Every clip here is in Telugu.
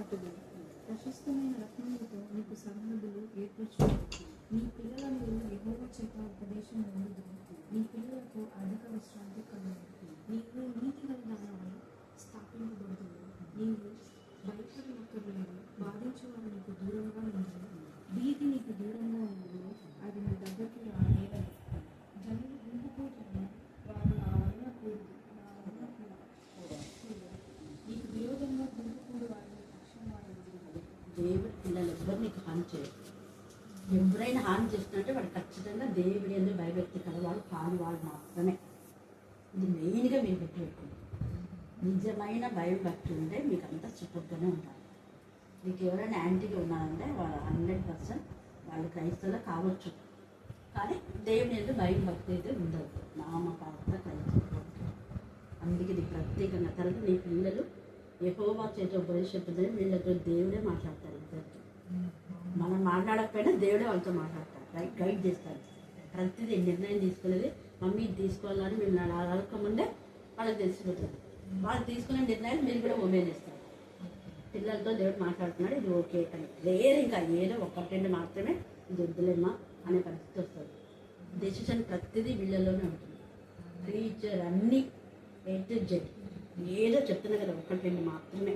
కట్టుదల ప్రశస్తమైన రత్నములతో నీకు సరిహద్దులు ఏర్పరచుకుని నీ పిల్లలను యెహోవా చేత ఉపదేశం పొందుదురు. నీ పిల్లలకు అధిక విశ్రాంతి కలుగును. నీవు నీతి గల దానవై స్థాపింపబడుతుంది. నీవు భయపడనక్కర్లేదు. బాధించేవారు నీకు దూరంగా ఉండరు. భీతి నీకు దూరంగా ఉండదు. అది నీ దగ్గరికి రానేరదు. జనులు గుంపుకూడదు. వారు నా వలన కూడదు. నీకు విరోధంగా గుంపుకూడు వారిని పక్షంగా ఉండదు. దేవుడి పిల్లలు ఎవ్వరు నీకు హాని చేయరు. ఎవరైనా హాని చేసినట్టే వాడు ఖచ్చితంగా దేవుడి ఎందుకు భయభక్తి కలవాడు కాని వాడు మాత్రమే. ఇది మెయిన్గా మీరు గుర్తుపెట్టుకోండి. నిజమైన భయభక్తి ఉంటే మీకు అంతా సూపర్గానే ఉండాలి. మీకు ఎవరైనా యాంటీగా ఉన్నారంటే వాళ్ళు 100% వాళ్ళు క్రైస్తవులు కావచ్చు, కానీ దేవుని ఎందుకు భయభక్తి అయితే ఉండదు. నామకార్థ క్రైస్తవులు. అందుకే ఇది ప్రత్యేకంగా తర్వాత నీ పిల్లలు యెహోవా చేత ఉపదేశించదని వీళ్ళతో దేవుడే మాట్లాడతారు. ఇద్దరికి మనం మాట్లాడకపోయినా దేవుడే వాళ్ళతో మాట్లాడతారు, గైడ్ చేస్తారు. ప్రతిదీ నిర్ణయం తీసుకునేది మమ్మీ ఇది తీసుకోవాలని మీరు అడగకముందే వాళ్ళకి తెలిసిపోతుంది. వాళ్ళు తీసుకునే నిర్ణయాలు మీరు కూడా ఒబే చేస్తారు. పిల్లలతో దేవుడు మాట్లాడుతున్నాడు, ఇది ఓకే అని. లేదు ఇంకా ఏదో ఒకటి మాత్రమే ఇది వద్దులేమ్మా అనే పరిస్థితి వస్తుంది. డెసిషన్ ప్రతిదీ వీళ్ళలోనే ఉంటుంది. టీచర్ అన్నీ A to Z ఏదో చెప్తున్నా కదా, ఒకటి మాత్రమే.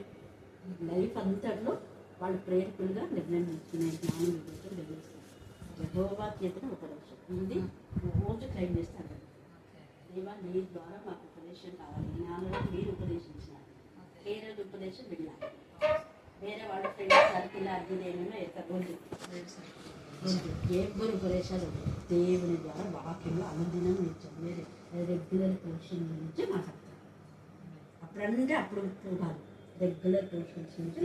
లైఫ్ అంతట్లో వాళ్ళు ప్రేరకులుగా నిర్ణయం తీసుకునే జ్ఞానం వివేకం తెలియజేస్తారు. యెహోవా చేతనే ఉపదేశం ఇది రోజు క్లైమ్ చేస్తారు. దేవా నీ ద్వారా మాకు ఉపదేశం కావాలి. జ్ఞానంలో మీరు ఉపదేశించినారు. వేరే ఉపదేశం వినాలి. వేరే వాళ్ళ ఫ్రెండ్స్ సర్కిల్ అది ఏమైనా రోజు ఎవరు ఉపదేశాలు దేవుని ద్వారా వాక్యంలో అనుదినం మీరు చదివేది రెగ్యులర్ ట్యూషన్ నుంచి మాట్లాడతారు. అప్పుడంటే అప్పుడు కాదు, రెగ్యులర్ ట్యూషన్స్ నుంచి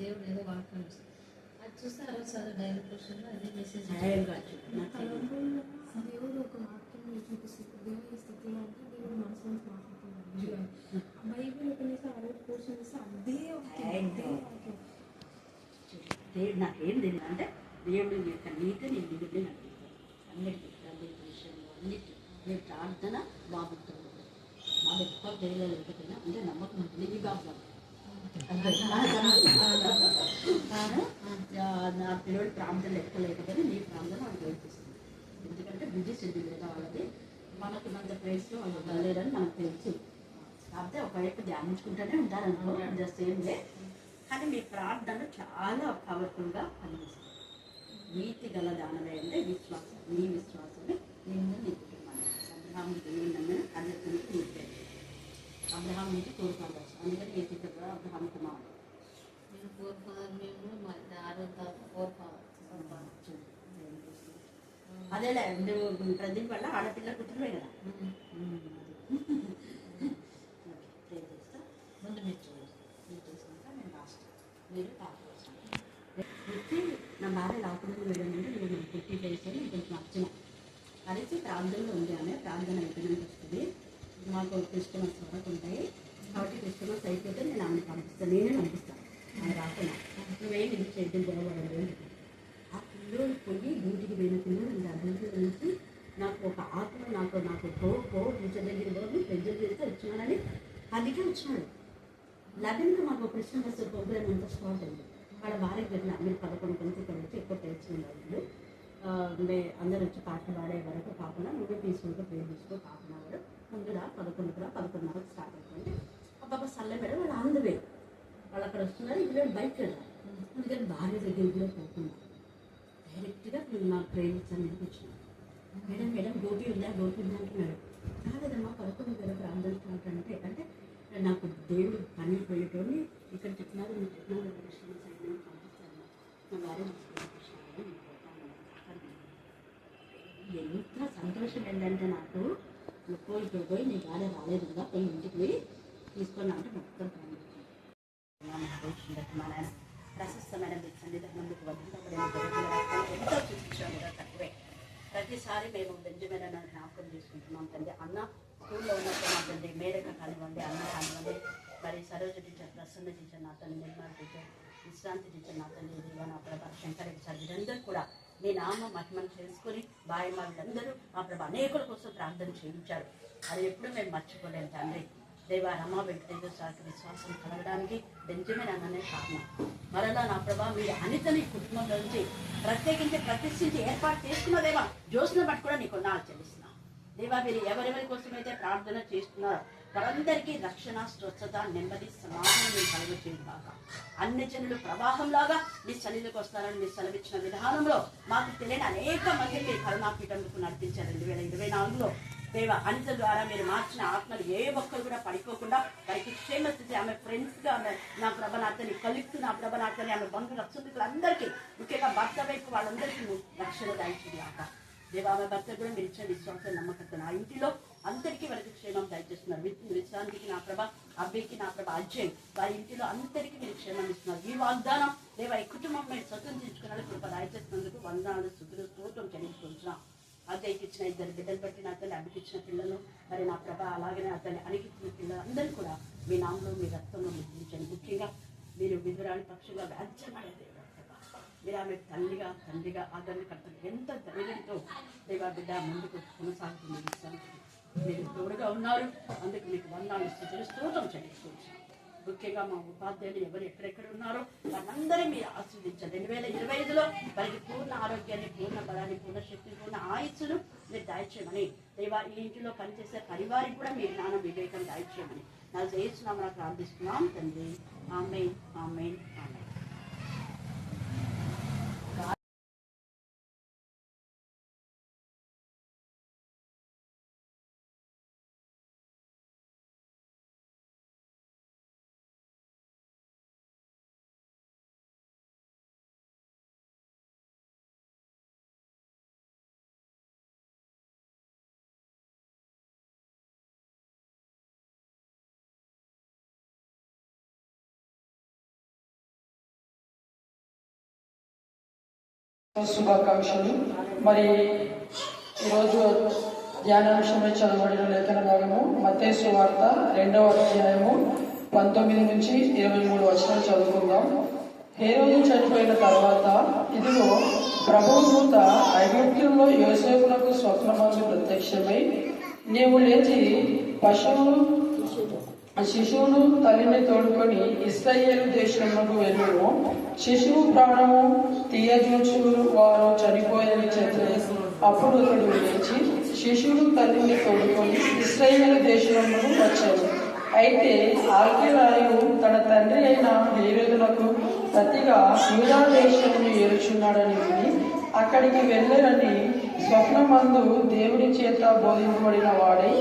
దేవుడు ఏదో వాక్యం అది చూస్తే ఆ రోజు డైలీ ట్యూషన్లో అదే మెసేజ్ దేవుడు ఒక వాక్యం చూపిస్తుంది. దేవుని స్థితిలో అంటే దేవుడు మనసులో మాట్లాడుతున్నాడు. బైబిల్ కనీసం ఆ రోజు పోర్షన్ ఇస్తే అదే నాకేం తెలియదు అంటే దేవుడి యొక్క నీతి నేను నిగుడ్డే నడిపిస్తాను. అన్నిటికీ విషయంలో అన్నిటి నేను ప్రార్థన బాబుతో బాబు ఎక్కువ చేయలేకపోయినా అంటే నమ్మకం ఉంటుంది. ఈ బాబు నా పిల్లడి ప్రార్థనలు ఎక్కువ లేకపోతే నీ ప్రార్థన వాళ్ళకి నేర్పిస్తుంది. ఎందుకంటే బిజీ షెడ్యూల్ లేదా వాళ్ళది, మనకున్నంత ప్లేస్లో వాళ్ళు వెళ్ళలేరని మనకు తెలుసు. కాకపోతే ఒకవైపు ధ్యానించుకుంటూనే ఉంటారనుకో, జస్ట్ ఏం లే. కానీ మీ ప్రార్థన చాలా పవర్ఫుల్గా పనిచేస్తుంది. నీతి గల దానమే అంటే విశ్వాసం. నీ విశ్వాసమే నిన్ను నీ కుటుంబాన్ని అబ్రహాము దేవుని నమ్మిన అన్నిటిని నీకు అబ్రహాం నుంచి కోరుకోవాలి. అందుకని ఏ చిత్ర అబ్రహాం కుమారుడు నేను కోరుకోవాలి. మేము కోరుకోవాలి. అదేలే నువ్వు ప్రదీప్ వల్ల ఆడపిల్ల పుట్టినవే కదా. ముందు మీరు చూడండి, మీరు చూసినాక నేను లాస్ట్ మీరు వచ్చి నా భార్య రాకుండా వెళ్ళానంటే నేను 50 days అని కొంచెం వచ్చిన కలిసి ప్రార్థనలో ఉంది. ఆమె ప్రార్థన అయిపోయినాక వస్తుంది. మాకు క్రిస్టమస్ వరకు ఉంటాయి కాబట్టి క్రిస్టమస్ అయిపోతే నేను ఆమెను పంపిస్తాను. నేనే పంపిస్తాను ఆమె రాకుండా. నువ్వేం ఇది చేయడం గొడవడదు. ఆ పిల్లలు పోయి డ్యూటీకి పోయిన పిల్లలు ఇంకా డ్యూటీలో నుంచి నాకు ఒక ఆత్మ నాకు టీచర్ దగ్గర పోయి ప్రెజర్ చేస్తే వచ్చినానని 10కి వచ్చినాడు. 11కి మాకు క్రిస్టమస్ ప్రోగ్రామ్ అంతా స్టార్ట్ అయింది. వాళ్ళ భార్యకి వెళ్ళిన మీరు 11 నుంచి ఇక్కడ వచ్చి ఎక్కువ తెచ్చుకున్నారు. అందరూ వచ్చి పాటలు పాడే వరకు కాకుండా నువ్వే పీస్ఫుల్గా ప్రేర్ తీసుకో. కాకుండా ముందుగా 11:30 స్టార్ట్ అయిపోయింది. అబ్బాబా సల్ల మేడం వాళ్ళు అందవే వాళ్ళు అక్కడ వస్తున్నారు. ఇక్కడ బైక్ వెళ్ళారు. అందుకని భార్య దగ్గర కూడా పోకుండా డైరెక్ట్గా మా ప్రేమించాలని నేర్పించినాను. మేడం డ్యూటీ ఉందా అంటున్నాడు. కాలేదమ్మా 11 ప్రార్థన స్టార్ట్ అంటే నాకు దేవుడు పని పోయేటోని ఇక్కడ చెప్పినారు మీరు చెప్పినారు పంపిస్తాను. మా భార్య ఎంత సంతోషం ఏంటంటే నాకు పోయి నీ భార్య రాలేదు కదా, పోయి ఇంటికి పోయి తీసుకొని అంటే మొత్తం మా నాయన ప్రశస్తమైన సన్నిధానంలోకి వదిలినప్పుడు ఎంతో చూపించాము కదా తక్కువే. ప్రతిసారి మేము బెంజమిన్ అన్న జ్ఞాపకం చేసుకుంటున్నాం తండ్రి. అన్న స్కూల్లో ఉన్నప్పుడు మా తండ్రి మేరక కానివ్వండి, అన్న కానివ్వండి, మరి సరోజ టీచర్, ప్రసన్న టీచర్, నా తల్లి నిర్మల టీచర్, విశ్రాంతి టీచర్, నా తల్లి దేవా, నా ప్రభా శంకరెడ్డి సార్, వీరందరూ కూడా మీ నామ మహిమను చేసుకొని బాయమ్మ వీళ్ళందరూ మా ప్రభా అనేకుల కోసం ప్రార్థన చేయించారు. అది ఎప్పుడు మేము మర్చిపోలేము తండ్రి. దేవా రమా వెంకటేశ్వర సార్కి విశ్వాసం కలగడానికి బెంజమిన్ అన్ననే కారణం. మరలా నా ప్రభా మీరు అనితని కుటుంబంలో నుంచి ప్రత్యేకించి ప్రతిష్ఠించి ఏర్పాటు చేసుకున్న దేవా జోస్ను బట్టి కూడా నీకు నాలు చెల్లిస్తున్నాం. దేవా మీరు ఎవరెవరి కోసమైతే ప్రార్థన చేస్తున్నారో వారందరికీ రక్షణ, స్వచ్ఛత, నెమ్మది, సమాధానం మీరు కలుగ చేయడం కాక అన్ని జనులు ప్రవాహంలాగా మీ సన్నిధికి వస్తారని మీరు సెలవిచ్చిన విధానంలో మాకు తెలియని అనేక మంది మీరు కరుణాపీఠంకు నడిపించారు. 2024లో దేవ అనిత ద్వారా మీరు మార్చిన ఆత్మలు ఏ ఒక్కరు కూడా పడిపోకుండా వారికి క్షేమస్థితి, ఆమె ఫ్రెండ్స్గా ఆమె నా ప్రభనాథని కలుపుతూ నా ప్రభనాథని ఆమె బంధు రక్షకులందరికీ ముఖ్యంగా భర్త వైపు వాళ్ళందరికీ రక్షణ దాయించింది కాక దేవా ఆమె భర్త కూడా మీరు ఇచ్చిన విశ్వాసం నమ్మకత్వం నా ఇంటిలో అందరికీ వారికి క్షేమం దయచేస్తున్నారు. విశ్రాంతికి నా ప్రభ, అబ్బాయికి నా ప్రభ, అజయ్ వారి ఇంటిలో అందరికీ మీరు క్షేమం ఇస్తున్నారు. ఈ వాగ్దానం దేవా ఈ కుటుంబం మీరు స్వతంత్రించుకున్నాడు కృప దయచేసినందుకు వందనాలు స్థుతులు స్తోత్రం చెల్లించుకుంటున్నాం. అజయ్కి ఇచ్చిన 2 బిడ్డలు బట్టి నా తల్లి అబ్బికి ఇచ్చిన పిల్లలు మరి నా ప్రభ అలాగనే అతన్ని అణిగిచ్చిన పిల్లలు అందరూ కూడా మీ నామంలో మీ రక్తంలో మీరు పిలిచండి. ముఖ్యంగా మీరు విధురాలి పక్షుగా వ్యాజ్యమడే దేవ మీరు ఆమె తల్లిగా తండ్రిగా ఆదరణకర్తలు ఎంత ధైర్యంతో దేవా బిడ్డ ముందుకు కొనసాగుతుంది. విశ్రాంతి మీరు తోడుగా ఉన్నారు, అందుకు మీకు వందనాలు స్థుతులు స్తోత్రం చెల్లించుకుంటున్నాం. ముఖ్యంగా మా ఉపాధ్యాయులు ఎవరు ఎక్కడెక్కడ ఉన్నారో వారందరూ మీరు ఆశీర్వదించారు. 2025లో వారికి పూర్ణ ఆరోగ్యాన్ని, పూర్ణ బలాన్ని, పూర్ణ శక్తిని, పూర్ణ ఆయుస్సును మీరు దయచేయమని దేవా ఈ ఇంటిలో పనిచేసే పరివారికి కూడా మీరు జ్ఞానం వివేకం దయచేయమని నా చేస్తున్నామని ప్రార్థిస్తున్నాం తండ్రి. ఆమేన్, ఆమేన్, ఆమేన్. శుభాకాంక్షలు. మరి ఈరోజు ధ్యానాంశమై చదవబడిన లేఖన భాగము మత్తయి సువార్త 2వ అధ్యాయము 19 నుంచి 23 వచనాలు చదువుకుందాం. హేరోదు చనిపోయిన తర్వాత ఇదిగో ప్రభువు దూత ఐగుప్తుల్లో యోసేపునకు స్వప్నమందు ప్రత్యక్షమై నీవు లేచి శిశువును తల్లిని తోడుకొని ఇశ్రాయేలు దేశంలోకి వెళ్ళును. శిశువు ప్రాణము తీయజూచు వారు చనిపోయని చెప్పి అప్పుడు అతడు లేచి శిశువును తల్లిని తోడుకొని ఇశ్రాయేలు దేశంలోకి వచ్చాడు. అయితే ఆర్కెలాయు తన తండ్రి అయిన హేరోదునకు ప్రతిగా యూదా దేశమును ఏలుచున్నాడని విని అక్కడికి వెళ్ళరని స్వప్నమందు దేవుడి చేత బోధింపబడిన వాడై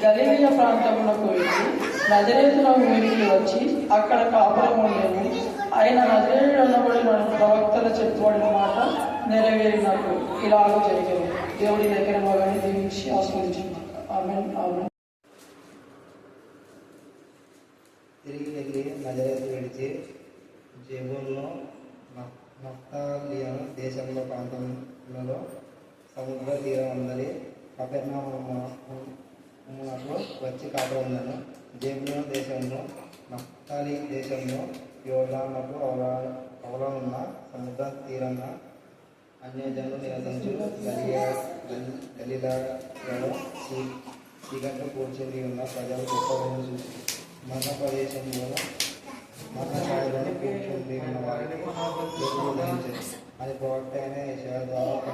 గలిలయ ప్రాంతమునకు వెళ్ళి నజరేతున ఊరికి వచ్చి అక్కడ కాపురం ఉండేది. ఆయన నజరేయుడు అనబడిన ప్రవక్తల చెప్పబడిన మాట నెరవేరినట్టు ఇలాగ జరిగింది. దేవుడి దగ్గర భాగాన్ని దీవించి ఆస్వాదించుకున్నాం. ఆమేన్, ఆమేన్. తిరిగి వెళ్ళి నజరేతు విడిచి జెబూలూను నఫ్తాలియను దేశంలో ప్రాంతంలో సముద్ర తీరం అందరి కపెర్నహూమునకు వచ్చి కాపురములను. జెబూలూను దేశంలో నఫ్తాలి దేశంలో యోర్దానుకు అవలనున్న సముద్ర తీరాన అన్యజనులు నివసించు గలిలయలో చీకట్లు కూర్చుని ఉన్న ప్రజలు గొప్పలను చూసి మరణ ప్రదేశంలో మరణ ఛాయలను కూర్చుని ఉన్న వారిని దేవుడు ధరించారు. అది ప్రవక్త అయిన యెషయా ద్వారా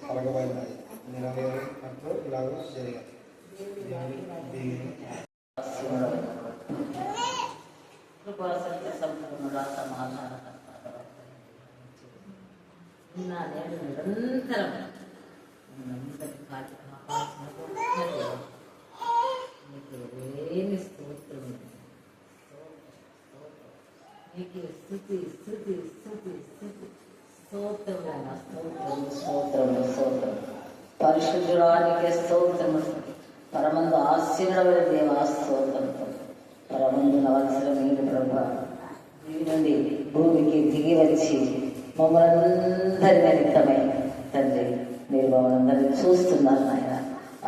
పలకబడినది నెరవేరినట్లు ఇలాగ జరిగింది. నిరంతరం నీకు స్తుతి స్తుతి స్తుతి స్తుతి స్తోత్రములైన స్తోత్రము స్తోత్రము స్తోత్రం పరిశుద్ధురానికి స్తోత్రము పరమందు ఆశీర్వైన దేవా స్తోత్రము పరమందు నవత్సర మీరు ప్రభా దివి నుండి భూమికి దిగి వచ్చి మమ్మల్ని అందరి నిమిత్తమై తండ్రి మీరు మమ్మల్ని అందరినీ చూస్తున్నారు నాయన.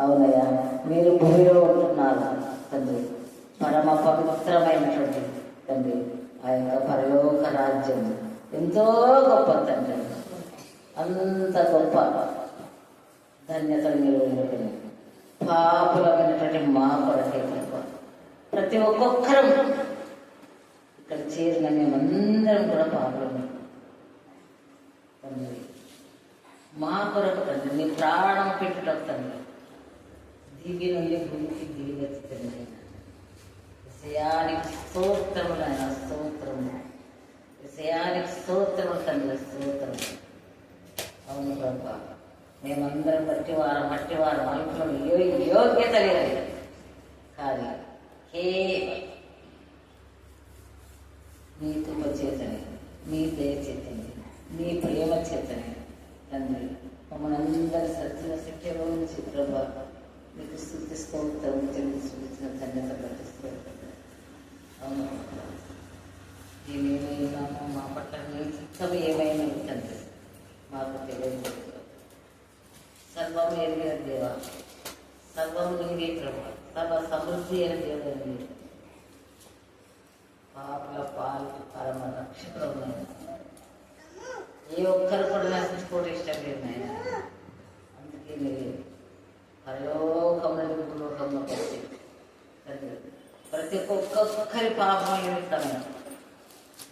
అవునయ్యా మీరు భూమిలో ఉంటున్నారు తండ్రి. పరమ పవిత్రమైనటువంటి తండ్రి ఆ యొక్క పరలోక రాజ్యం ఎంతో గొప్ప తండ్రి. అంత గొప్ప ధన్యతలు మీరు పాపులమైనటువంటి మా కొరకే ప్రతి ఒక్కొక్కరం ఇక్కడ చేరిన మేమందరం కూడా పాపలము తండ్రి. మా కొరకు తండ్రి నీ ప్రాణం పెట్టుటకు తండ్రి దిగి నుండి భూమికి దిగి వచ్చి తండ్రి విషయానికి స్తోత్రములైన స్తోత్రము, విషయానికి స్తోత్రము తండ్రి స్తోత్రము. అవును ప్రభా, మేమందరం మట్టి వారం అనుకున్న యోగ్యత లేదు కానీ కేవలం నీ కృప చేతనే, నీ దయ చేతనే, నీ ప్రేమ చేతనే తండ్రి మమ్మల్ని అందరి సత్య శక్తిలో నుంచి ప్రభా నీకు స్తుతి స్తోత్రం చెల్లించిన ధన్యత ప్రతిస్తోత్రం. అవును మేమేమైనా మా పట్ల నీ చిత్తం ఏమైనా తండ్రి మాకు తెలియదు. సర్వం ఎరిగిన దేవ, సర్వం నీవే ప్రభా, సర్వ సమృద్ధి అయిన దేవుడు నీవే. పాపల పాలికి పరమ రక్షకుడు ఏ ఒక్కరు కూడా నశించుకోవడం ఇష్టం లేదు నాయన. అందుకే మీరు పరలోకంలో భూలోకంలో వచ్చి ప్రతి ఒక్కొక్కరి పాపం నిమిత్తమైన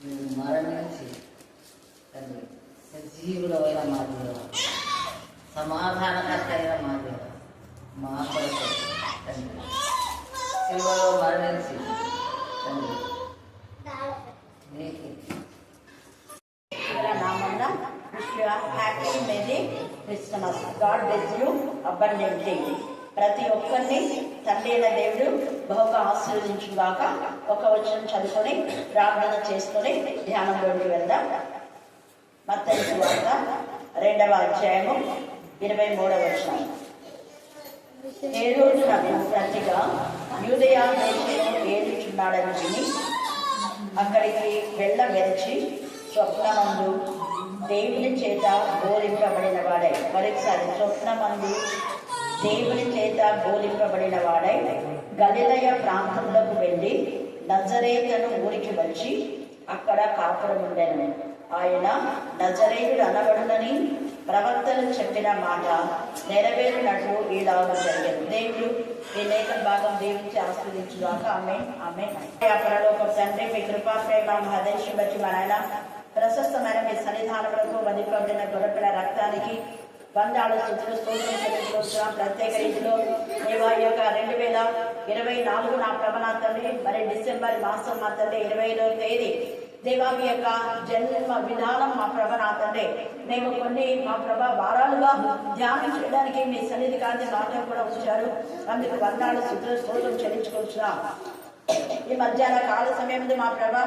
నువ్వు మరణించి తండ్రి సజీవులమైన మా దేవ, సమాధానకర్త అయిన మా దేవ, మా కొరకు తండ్రి శిలువలో మరణించి తండ్రి నీకు నామంలో happy merry Christmas. God bless you abundantly. ప్రతి ఒక్కరిని తండ్రి అయిన దేవుడు బహుగా ఆశీర్వదించుగాక. ఒక వచనం చదువుకొని ప్రార్థన చేసుకొని ధ్యానంలోకి వెళ్దాం. మత్తయి సువార్త 2వ అధ్యాయము 23వ వచనం. హేరోదు నాకు ప్రతిగా యూదయా దేశంలో ఏలుచున్నాడని విని అక్కడికి వెళ్ళవెలిచి స్వప్నమందు దేవుని చేత బోధింపబడిన వాడై, మరొకసారి స్వప్నమందు దేవుని చేత బోధింపబడిన వాడై గలిలయ ప్రాంతంలోకి వెళ్ళి నజరేతను ఊరికి వచ్చి అక్కడ కాపురం ఉండెను. ఆయన నజరేయుడు అనబడునని ప్రవక్తలు చెప్పిన మాట నెరవేరినట్లు ఈలాగా జరిగింది. దేవుడు ఈ లేఖ భాగం దీవించి ఆస్వాదించుగాక. ఆమేన్ ఆమేన్. పరలోక తండ్రి, మీ కృపా ప్రేమ మహదేశం బట్టి మా నాయన ప్రశస్తమైన మీ సన్నిధానములకు వదిలిపబడిన గొర్రెపిల్ల రక్తానికి వందనాలు స్తుతులు స్తోత్రం చెల్లించుకుంటున్నాం. ప్రత్యేక రీతిలో దేవా ఈ యొక్క 2024 నా ప్రభ నా తండ్రి, మరి డిసెంబర్ మాసం మా తండ్రి 20వ తేదీ దేవా మీ యొక్క జన్మ విధానం మా ప్రభ నా తండ్రి మేము కొన్ని మా ప్రభ వారాలుగా ధ్యానం చేయడానికి మీ సన్నిధి కాంతి మాటలు కూడా ఉంచారు. అందుకు వందనాలు స్తుతులు స్తోత్రం చెల్లించుకుంటున్నాం. ఈ మధ్యాహ్న కాల సమయంలో మా ప్రభ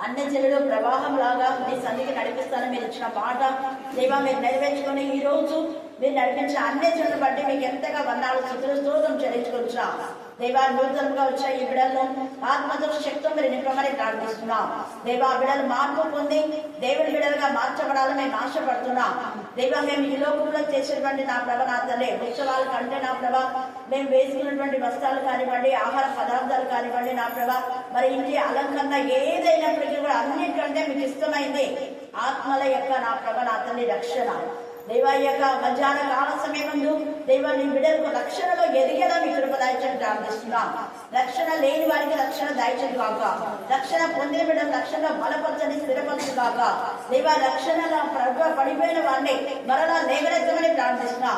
అన్ని జనులు ప్రవాహం లాగా మీ సన్నిధికి నడిపిస్తానని మీరు ఇచ్చిన మాట దేవా మీరు నెరవేర్చుకొని ఈ రోజు మీరు నడిపించిన అన్ని జనులు బట్టి మీకు ఎంతగా వందనాలు స్తుతులు స్తోత్రం చెల్లించుకుంటున్నాం. దేవా నూతనంగా వచ్చే ఈ బిడ్డలను ఆత్మతో శక్తితో మీరు నింపమని ప్రార్థిస్తున్నాం. దేవా బిడ్డలు మార్పు పొంది దేవుడి బిడ్డలుగా మార్చబడాలని మేము ఆశపడుతున్నాం. దేవా మేము ఈ లోకంలో చేసేటువంటి నా ప్రభ నా తల్లి ఉత్సవాల కంటే నా ప్రభ మేము వేసుకున్నటువంటి వస్త్రాలు కానివ్వండి, ఆహార పదార్థాలు కానివ్వండి నా ప్రభ, మరి ఇంటి అలంకరణ ఏదైనప్పటికీ కూడా అన్నిటికంటే మీకు ఇష్టమైంది ఆత్మల యొక్క నా ప్రభ నా తల్లి రక్షణ. దేవా యొక్క మధ్యాహ్న కాల సమయమందు దేవా నీ బిడ్డలకు రక్షణలో ఎదిగేలా మీ కృప దయచేసి ప్రార్థిస్తున్నాం. రక్షణ లేని వారికి రక్షణ దయచేసి కాక, రక్షణ పొందిన బిడ్డలు రక్షణ బలపరచని స్థిరపరచు కాక, దేవా రక్షణ పడిపోయిన వారిని మరలా లేవనెత్తమని ప్రార్థిస్తున్నాం.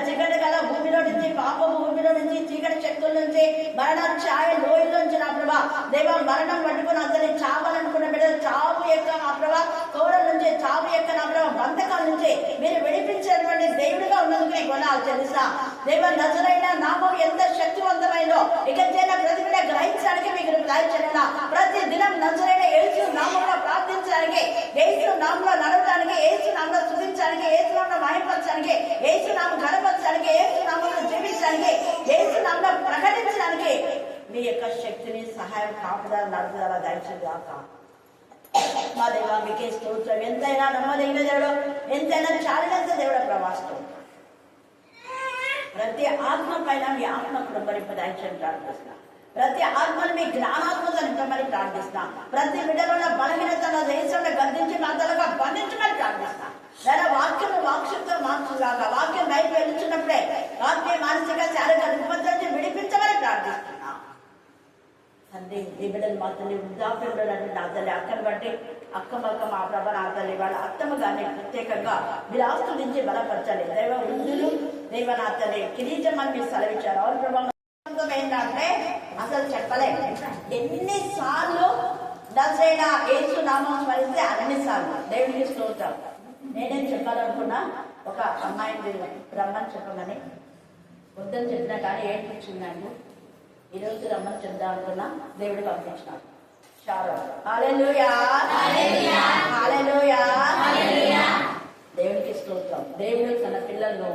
జిగట గల భూమిలో నుంచి, పాపము భూమిలో నుంచి, చీకటి శక్తుల నుంచి, మరణ ఛాయ లోయలో నుంచి నా ప్రభా దేవా మరణం పట్టుకుని అతన్ని చావాలనుకున్న బిడ్డలు చావు యొక్క నా ప్రభా కోరల నుంచి, చావు యొక్క నా ప్రభా బంధకాల నుంచి మీరు విడిపించేటువంటి దేవుడిగా ఉన్నందుకు నీకు వందనాలు చెల్లిస్తా. దేవ నజరైన నామం ఎంత శక్తివంతమైందో ఇక ప్రతి బిడ్డ గ్రహించడానికి మీకు దయచేయాల. ప్రతి దినం నజరైన యేసు నామంలో ప్రార్థించడానికి, యేసు నామంలో నడవడానికి, యేసు నామంలో స్తుతించడానికి, యేసు నామంలో మహిమపరచడానికి, యేసు నామం ఘనపరచడానికి, యేసు నామంలో జీవించడానికి, యేసు నామంలో ప్రకటించడానికి మీ యొక్క శక్తిని సహాయం కాపుదల నడుపుదల దయచేయగాక. మా దేవా మీకే స్తోత్రం. ఎంతైనా నమ్మదగిన దేవుడు, ఎంతైనా చాలినంత దేవుడు ప్రవాసం. ప్రతి ఆత్మ పైన మీ ఆత్మ కుటుంబరింపదాయని ప్రార్థిస్తున్నా. ప్రతి ఆత్మను మీ జ్ఞానాత్మత నింపమని ప్రార్థిస్తున్నా. ప్రతి బిడ్డలో బలహీనతల దేశంలో గద్దించి మాతలుగా బంధించమని ప్రార్థిస్తున్నా. లేదా వాక్యం వాక్యంతో మార్చుగాక. వాక్యం బయట వెళ్తున్నప్పుడే ఆత్మీయ మానసిక శారీరక రుగ్మత నుంచి విడిపించమని ప్రార్థిస్తున్నా. తండ్రి ఈ బిడ్డలు మా తల్లి వృద్ధాప్యంలో నా తల్లి అక్కను బట్టి అక్క మా ప్రభ నా తల్లి వాళ్ళ అత్తమ్మ కానీ ప్రత్యేకంగా మీరు ఆస్తులించి బలపరచాలి. దైవ వృద్ధులు దైవ నా తల్లి కిరీటం అని మీరు సెలవిచ్చారు. అవును ప్రభావం ఏంటంటే అసలు చెప్పలేదు. ఎన్నిసార్లు దసైనా యేసు నామం స్మరిస్తే అన్నిసార్లు దేవుడికి స్తోత్రం. నేనేం చెప్పాలనుకున్నా, ఒక అమ్మాయిని రమ్మని చెప్పమని వద్దని చెప్పినా కానీ ఏడ్పించిందాన్ని ఈరోజు రమ్మని చెప్దాం అనుకున్నా, దేవుడు పంపించినాడు. హల్లెలూయా హల్లెలూయా హల్లెలూయా. దేవుడికి స్తోత్రం. దేవుడు తన పిల్లలను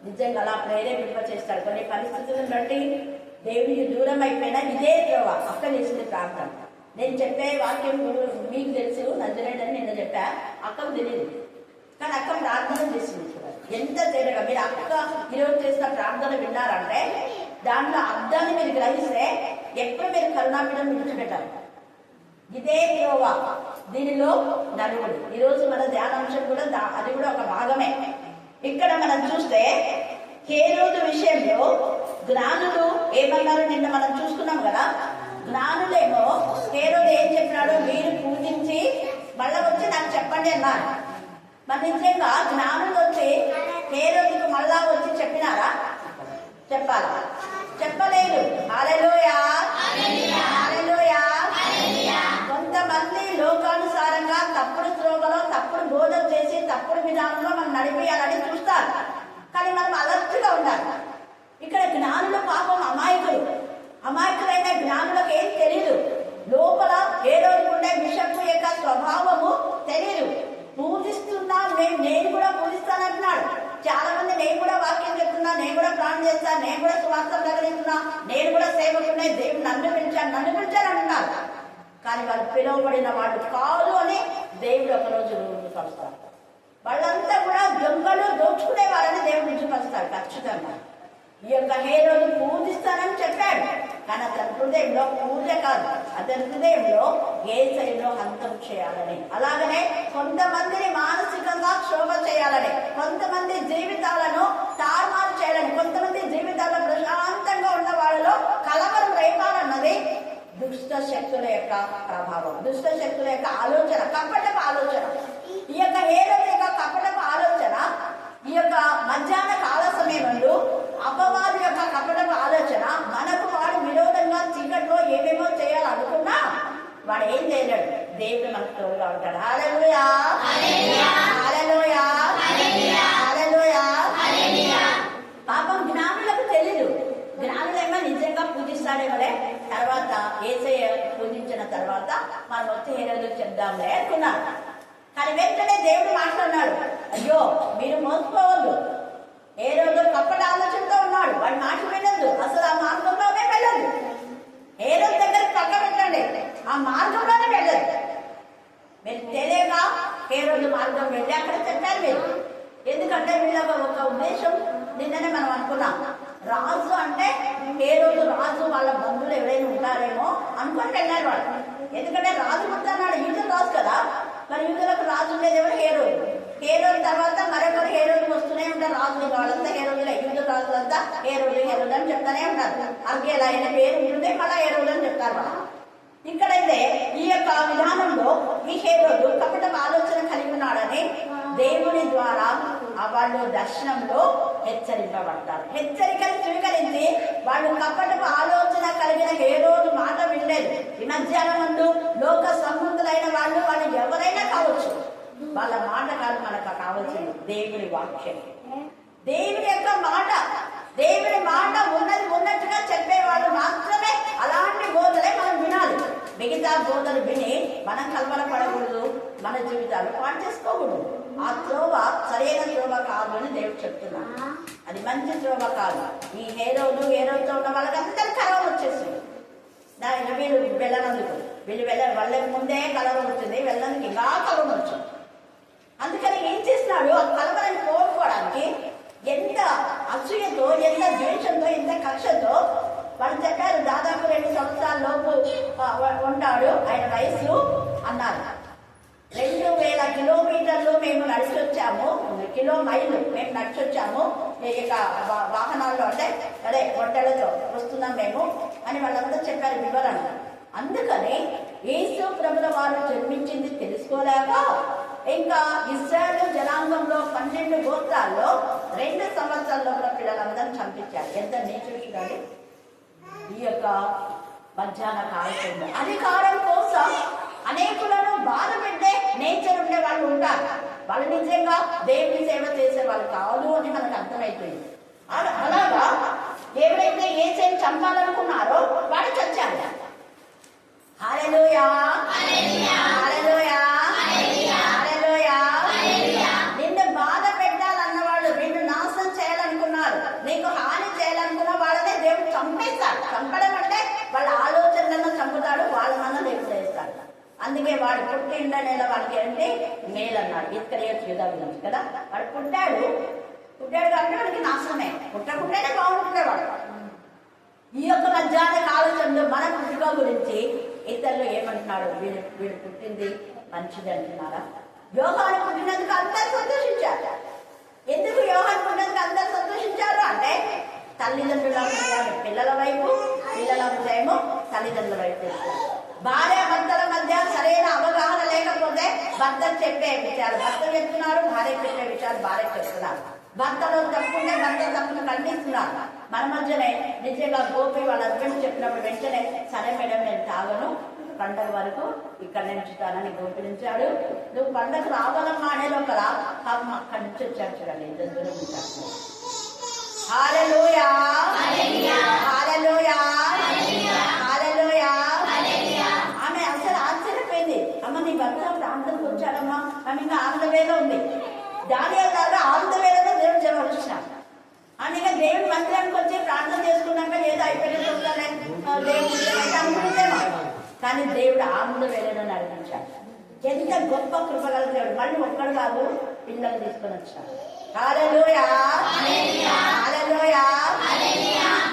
నిజంగా అలా ప్రేరేపింప చేస్తాడు. కొన్ని పరిస్థితులను బట్టి దేవుడికి దూరం అయిపోయినా ఇదే త్రోవ అక్క చేసింది ప్రార్థన. నేను చెప్పే వాక్యం మీకు తెలుసు, నజరేడని నిన్న చెప్పా, అక్కకు తెలియదు కానీ అక్క ప్రార్థన చేసింది. చూడాలి ఎంత తేడాగా. మీరు అక్క ఈరోజు చేసిన ప్రార్థన విన్నారంటే దాంట్లో అర్థాన్ని మీరు గ్రహిస్తే ఎప్పుడు మీరు కరుణాపీఠం విడిచిపెట్టాలి. ఇదే త్రోవ, దీనిలో నలుగురు. ఈరోజు మన ధ్యానాంశం కూడా అది కూడా ఒక భాగమే. ఇక్కడ మనం చూస్తే హేరోదు విషయంలో జ్ఞానులు ఏమన్నారు నిన్న మనం చూసుకున్నాం కదా. జ్ఞానులేమో హేరోదు ఏం చెప్పినాడు, మీరు పూజించి మళ్ళా వచ్చి నాకు చెప్పండి అన్నారు. మరి నిజంగా జ్ఞానులు వచ్చి హేరోదుకు మళ్ళా వచ్చి చెప్పినారా? చెప్పాలా? చెప్పలేదు. హల్లెలూయా హల్లెలూయా. కొంతమంది లోకానుసారంగా తప్పుడు త్రోవలో తప్పుడు బోధన చేసి తప్పుడు విధానంలో మనం నడిపేయాలని చూస్తారు. కానీ మనం అలర్ట్గా ఉండాలి. ఇక్కడ జ్ఞానులు పాపం అమాయకులైన జ్ఞానులకు ఏం తెలియదు. లోపల ఏ రోజు ఉండే బిషప్ యొక్క స్వభావము తెలియదు. పూజిస్తున్నా నేను కూడా పూజిస్తానంటున్నాడు. చాలా మంది నేను కూడా వాక్యం చెప్తున్నా, నేను కూడా ప్రాణం చేస్తాను, నేను కూడా స్వార్థం ప్రకటిస్తున్నా, నేను కూడా సేవకునే, దేవుడు నన్ను పిలిచాను అంటున్నారు. కానీ వాళ్ళు పిలువబడిన వాళ్ళు కాదు అని దేవుడు ఒకరోజు కలుస్తారు. వాళ్ళంతా కూడా దొంగలు దోచుకునే వాళ్ళని దేవుడు రుచిపరుస్తాడు ఖచ్చితంగా. ఈ యొక్క హేరోదు పూజిస్తానని చెప్పాడు కానీ అతని హృదయంలో పూజ కాదు, అతని హృదయంలో యేసయ్యను హంతం చేయాలని, అలాగనే కొంతమందిని మానసికంగా క్షోభ చేయాలని, కొంతమంది జీవితాలను తారుమారు చేయాలని, కొంతమంది జీవితాల్లో ప్రశాంతంగా ఉన్న వాళ్ళలో కలవరం రేపాలన్నది దుష్ట శక్తుల యొక్క ప్రభావం, దుష్ట శక్తుల యొక్క ఆలోచన, కపటపు ఆలోచన. ఈ యొక్క హేరోదు యొక్క కపటపు ఆలోచన, ఈ యొక్క మధ్యాహ్న కాల సమయంలో అపవాది యొక్క కపటపు ఆలోచన, మనకు వాడు విరోధంగా చీకట్లో ఏమేమో చేయాలనుకున్నా వాడు ఏం చేయలేడు. దేవుడు మనకు తోడుగా ఉంటాడు. హల్లెలూయా హల్లెలూయా హల్లెలూయా. పాపం జ్ఞానులకు తెలీదు. జ్ఞానులేమో నిజంగా పూజిస్తాడేమోలే, తర్వాత యేసయ్య పూజించిన తర్వాత మనం వచ్చి హేరోదు చెప్దాంలే అనుకున్నాం. కానీ వెంటనే దేవుడు మాట్లాడినాడు, అయ్యో మీరు మోసపోవద్దు. ఏ రోజు కప్పటి ఆలోచనతో ఉన్నాడు, వాడి మాట వినద్దు, అసలు ఆ మార్గంలోనే వెళ్ళదు. ఏ రోజు దగ్గర పక్క పెట్టండి, ఆ మార్గంలోనే వెళ్ళదు. మీరు తెలియగా ఏ రోజు మార్గం వెళ్ళి అక్కడ చెప్పారు మీరు. ఎందుకంటే వీళ్ళ ఒక ఉద్దేశం నిన్ననే మనం అనుకున్నాం, రాజు అంటే ఏ రోజు రాజు వాళ్ళ బంధువులు ఎవరైనా ఉంటారేమో అనుకొని వెళ్ళారు వాళ్ళు. ఎందుకంటే రాజు పుట్టినాడు, యూదులు రాజు కదా, మరి యూదులకు రాజు ఉండేది ఎవరు? హేరోదు. హేరోదు తర్వాత మరొకరు హేరోదు వస్తూనే ఉంటారు. రాజులు వాళ్ళంతా హేరోదులే, యూదుల రాజులంతా హేరోదు అని చెప్తానే ఉంటారు. అర్గేలా అయిన పేరు ఉంటుంది, మళ్ళీ హేరోదు అని చెప్తారు వాళ్ళు. ఇక్కడైతే ఈ యొక్క విధానంలో ఈ హేరోదు కపటపు ఆలోచన కలిగి ఉన్నాడని దేవుని ద్వారా వాళ్ళు దర్శనంలో హెచ్చరింపబడతారు. హెచ్చరికలు స్వీకరించి వాళ్ళు కపటపు ఆలోచన కలిగిన హేరోదు మాట వినలేదు. ఈ మధ్యాహ్నం ముందు లోక సంబంధులైన వాళ్ళు ఎవరైనా కావచ్చు, వాళ్ళ మాట కాదు మనకు కావాల్సింది దేవుని వాక్యం, దేవుని యొక్క మాట. దేవుని మాట ఉన్నది ఉన్నట్టుగా చెప్పేవాళ్ళు మాత్రమే అలాంటి బోధలే మనం వినాలి. మిగతా బోధలు విని మనం కలవరపడకూడదు, మన జీవితాలు పాటు చేసుకోకూడదు. ఆ త్రోవ సరైన త్రోవ కాదు అని దేవుడు చెప్తున్నాడు. అది మంచి త్రోవ కాదు. ఈ హేరోదుతో ఉన్న వాళ్ళకి అందరికి కలవరం వచ్చేసింది. వీళ్ళు వెళ్ళనందుకు, వీళ్ళు వాళ్ళ ముందే కలవరం వచ్చింది, వెళ్ళడానికి ఇంకా కలవరం వచ్చింది. అందుకని ఏం చేస్తున్నాడు, ఆ కలవరాన్ని కోరుకోవడానికి ఎంత అసూయతో, ఎంత ద్వేషంతో, ఎంత కక్షతో వాళ్ళు చెప్పారు. దాదాపు 2 సంవత్సరాల లోపు ఉంటాడు ఆయన వయసు అన్నారు. 2000 కిలోమీటర్లు మేము నడిచొచ్చాము, మైళ్ళు మేము నడిచొచ్చాము ఇక వాహనాల్లో, అంటే అదే ఒంటెలతో వస్తున్నాం మేము అని వాళ్ళంతా చెప్పారు వివరణ. అందుకని యేసు ప్రభుల వారు జన్మించింది తెలుసుకోలేక ఇంకా ఇశ్రాయేలు జనాంగంలో 12 గోత్రాల్లో 2 సంవత్సరాల్లో కూడా పిల్లలందరూ చంపించారు. ఎంత నేచర్ చూడండి. ఈ యొక్క మధ్యాహ్న కాలంలో అధికారం కోసం అనేకులను బాధ పెట్టే నేచర్ ఉండే వాళ్ళు ఉంటారు. వాళ్ళు నిజంగా దేవుని సేవ చేసే వాళ్ళు కాదు అని మనకు అర్థమైపోయింది. అలాగా ఎవరైతే యేసుని చంపాలనుకున్నారో వాడు చచ్చాడు. హల్లెలూయా, హల్లెలూయా, హల్లెలూయా. నిన్ను బాధ పెట్టాలన్నవాళ్ళు, నిన్ను నాశనం చేయాలనుకున్నారు, నీకు హాని చేయాలనుకున్న వాళ్ళనే దేవుడు చంపేస్తాడు. చంపడం అంటే వాళ్ళ ఆలోచనలను చంపుతాడు, వాళ్ళనన్నా దేవుడు వేస్తాడు. అందుకే వాడు పుట్టిండ నెల వాడికి అంటే మేలు అన్నాడు. ఇస్కరియోతు యూదా గురించి కదా. వాడు పుట్టాడు కాబట్టి వాడికి నాశనమే. పుట్టకుంటేనే బాగుంటుండేవాడు. ఈ యొక్క మధ్యాహ్న కాలంలో మన పుట్టుక గురించి ఇతరులు ఏమంటున్నాడు? వీడు పుట్టింది మంచిది అంటున్నారా? యోహాను పుట్టినందుకు అందరు సంతోషించారు. ఎందుకు యోహాను పుట్టినందుకు అందరు సంతోషించారు అంటే తల్లిదండ్రుల హృదయాలు పిల్లల వైపు, పిల్లల హృదయము తల్లిదండ్రుల వైపు తెస్తారు. భార్య భర్తల మధ్య సరైన అవగాహన లేకపోతే భర్తలు చెప్పే విషయాలు భర్త చెప్తున్నారు, భార్య చెప్పే విషయాలు భార్య చెప్తున్నారు. భర్తలో తప్పుంటే భర్త తప్పును ఖండిస్తున్నారు. మన మధ్యనే నిజంగా గోపి వాళ్ళ హస్బెండ్ చెప్పినప్పుడు వెంటనే సరే మేడం నేను తాగను, పండగ వరకు ఇక్కడ నుంచుతానని గోపిలించాడు. నువ్వు పండగ రావాలమ్మా అనేది ఒక పాపం అక్కడి నుంచి వచ్చాడు. చూడండి ఎంత దూరం ఉంటాడు. హల్లెలూయా, హల్లెలూయా, హల్లెలూయా. ఆమె అసలు ఆశ్చర్యపోయింది. అమ్మ నీ భర్త ప్రాంతానికి వచ్చాడమ్మా, ఆమె ఇంకా ఆనందవేలో ఉంది. దానియాలు లాగా ఆనందవేలలో దేవుడు జన్మనిచ్చినాడు. అందుకే దేవుడి మందిరానికి వచ్చి ప్రార్థన చేసుకున్నాక ఏదో అయిపోయినట్టుంటానే దేవుడు అనుకుంటేమో, కానీ దేవుడు ఆనంద వేళను నడిపించాడు. ఎంత గొప్ప కృపగల దేవుడు. మళ్ళీ ఒక్కడు కాదు, పిల్లలు తీసుకొని వచ్చాడు. హల్లెలూయా, హల్లెలూయా.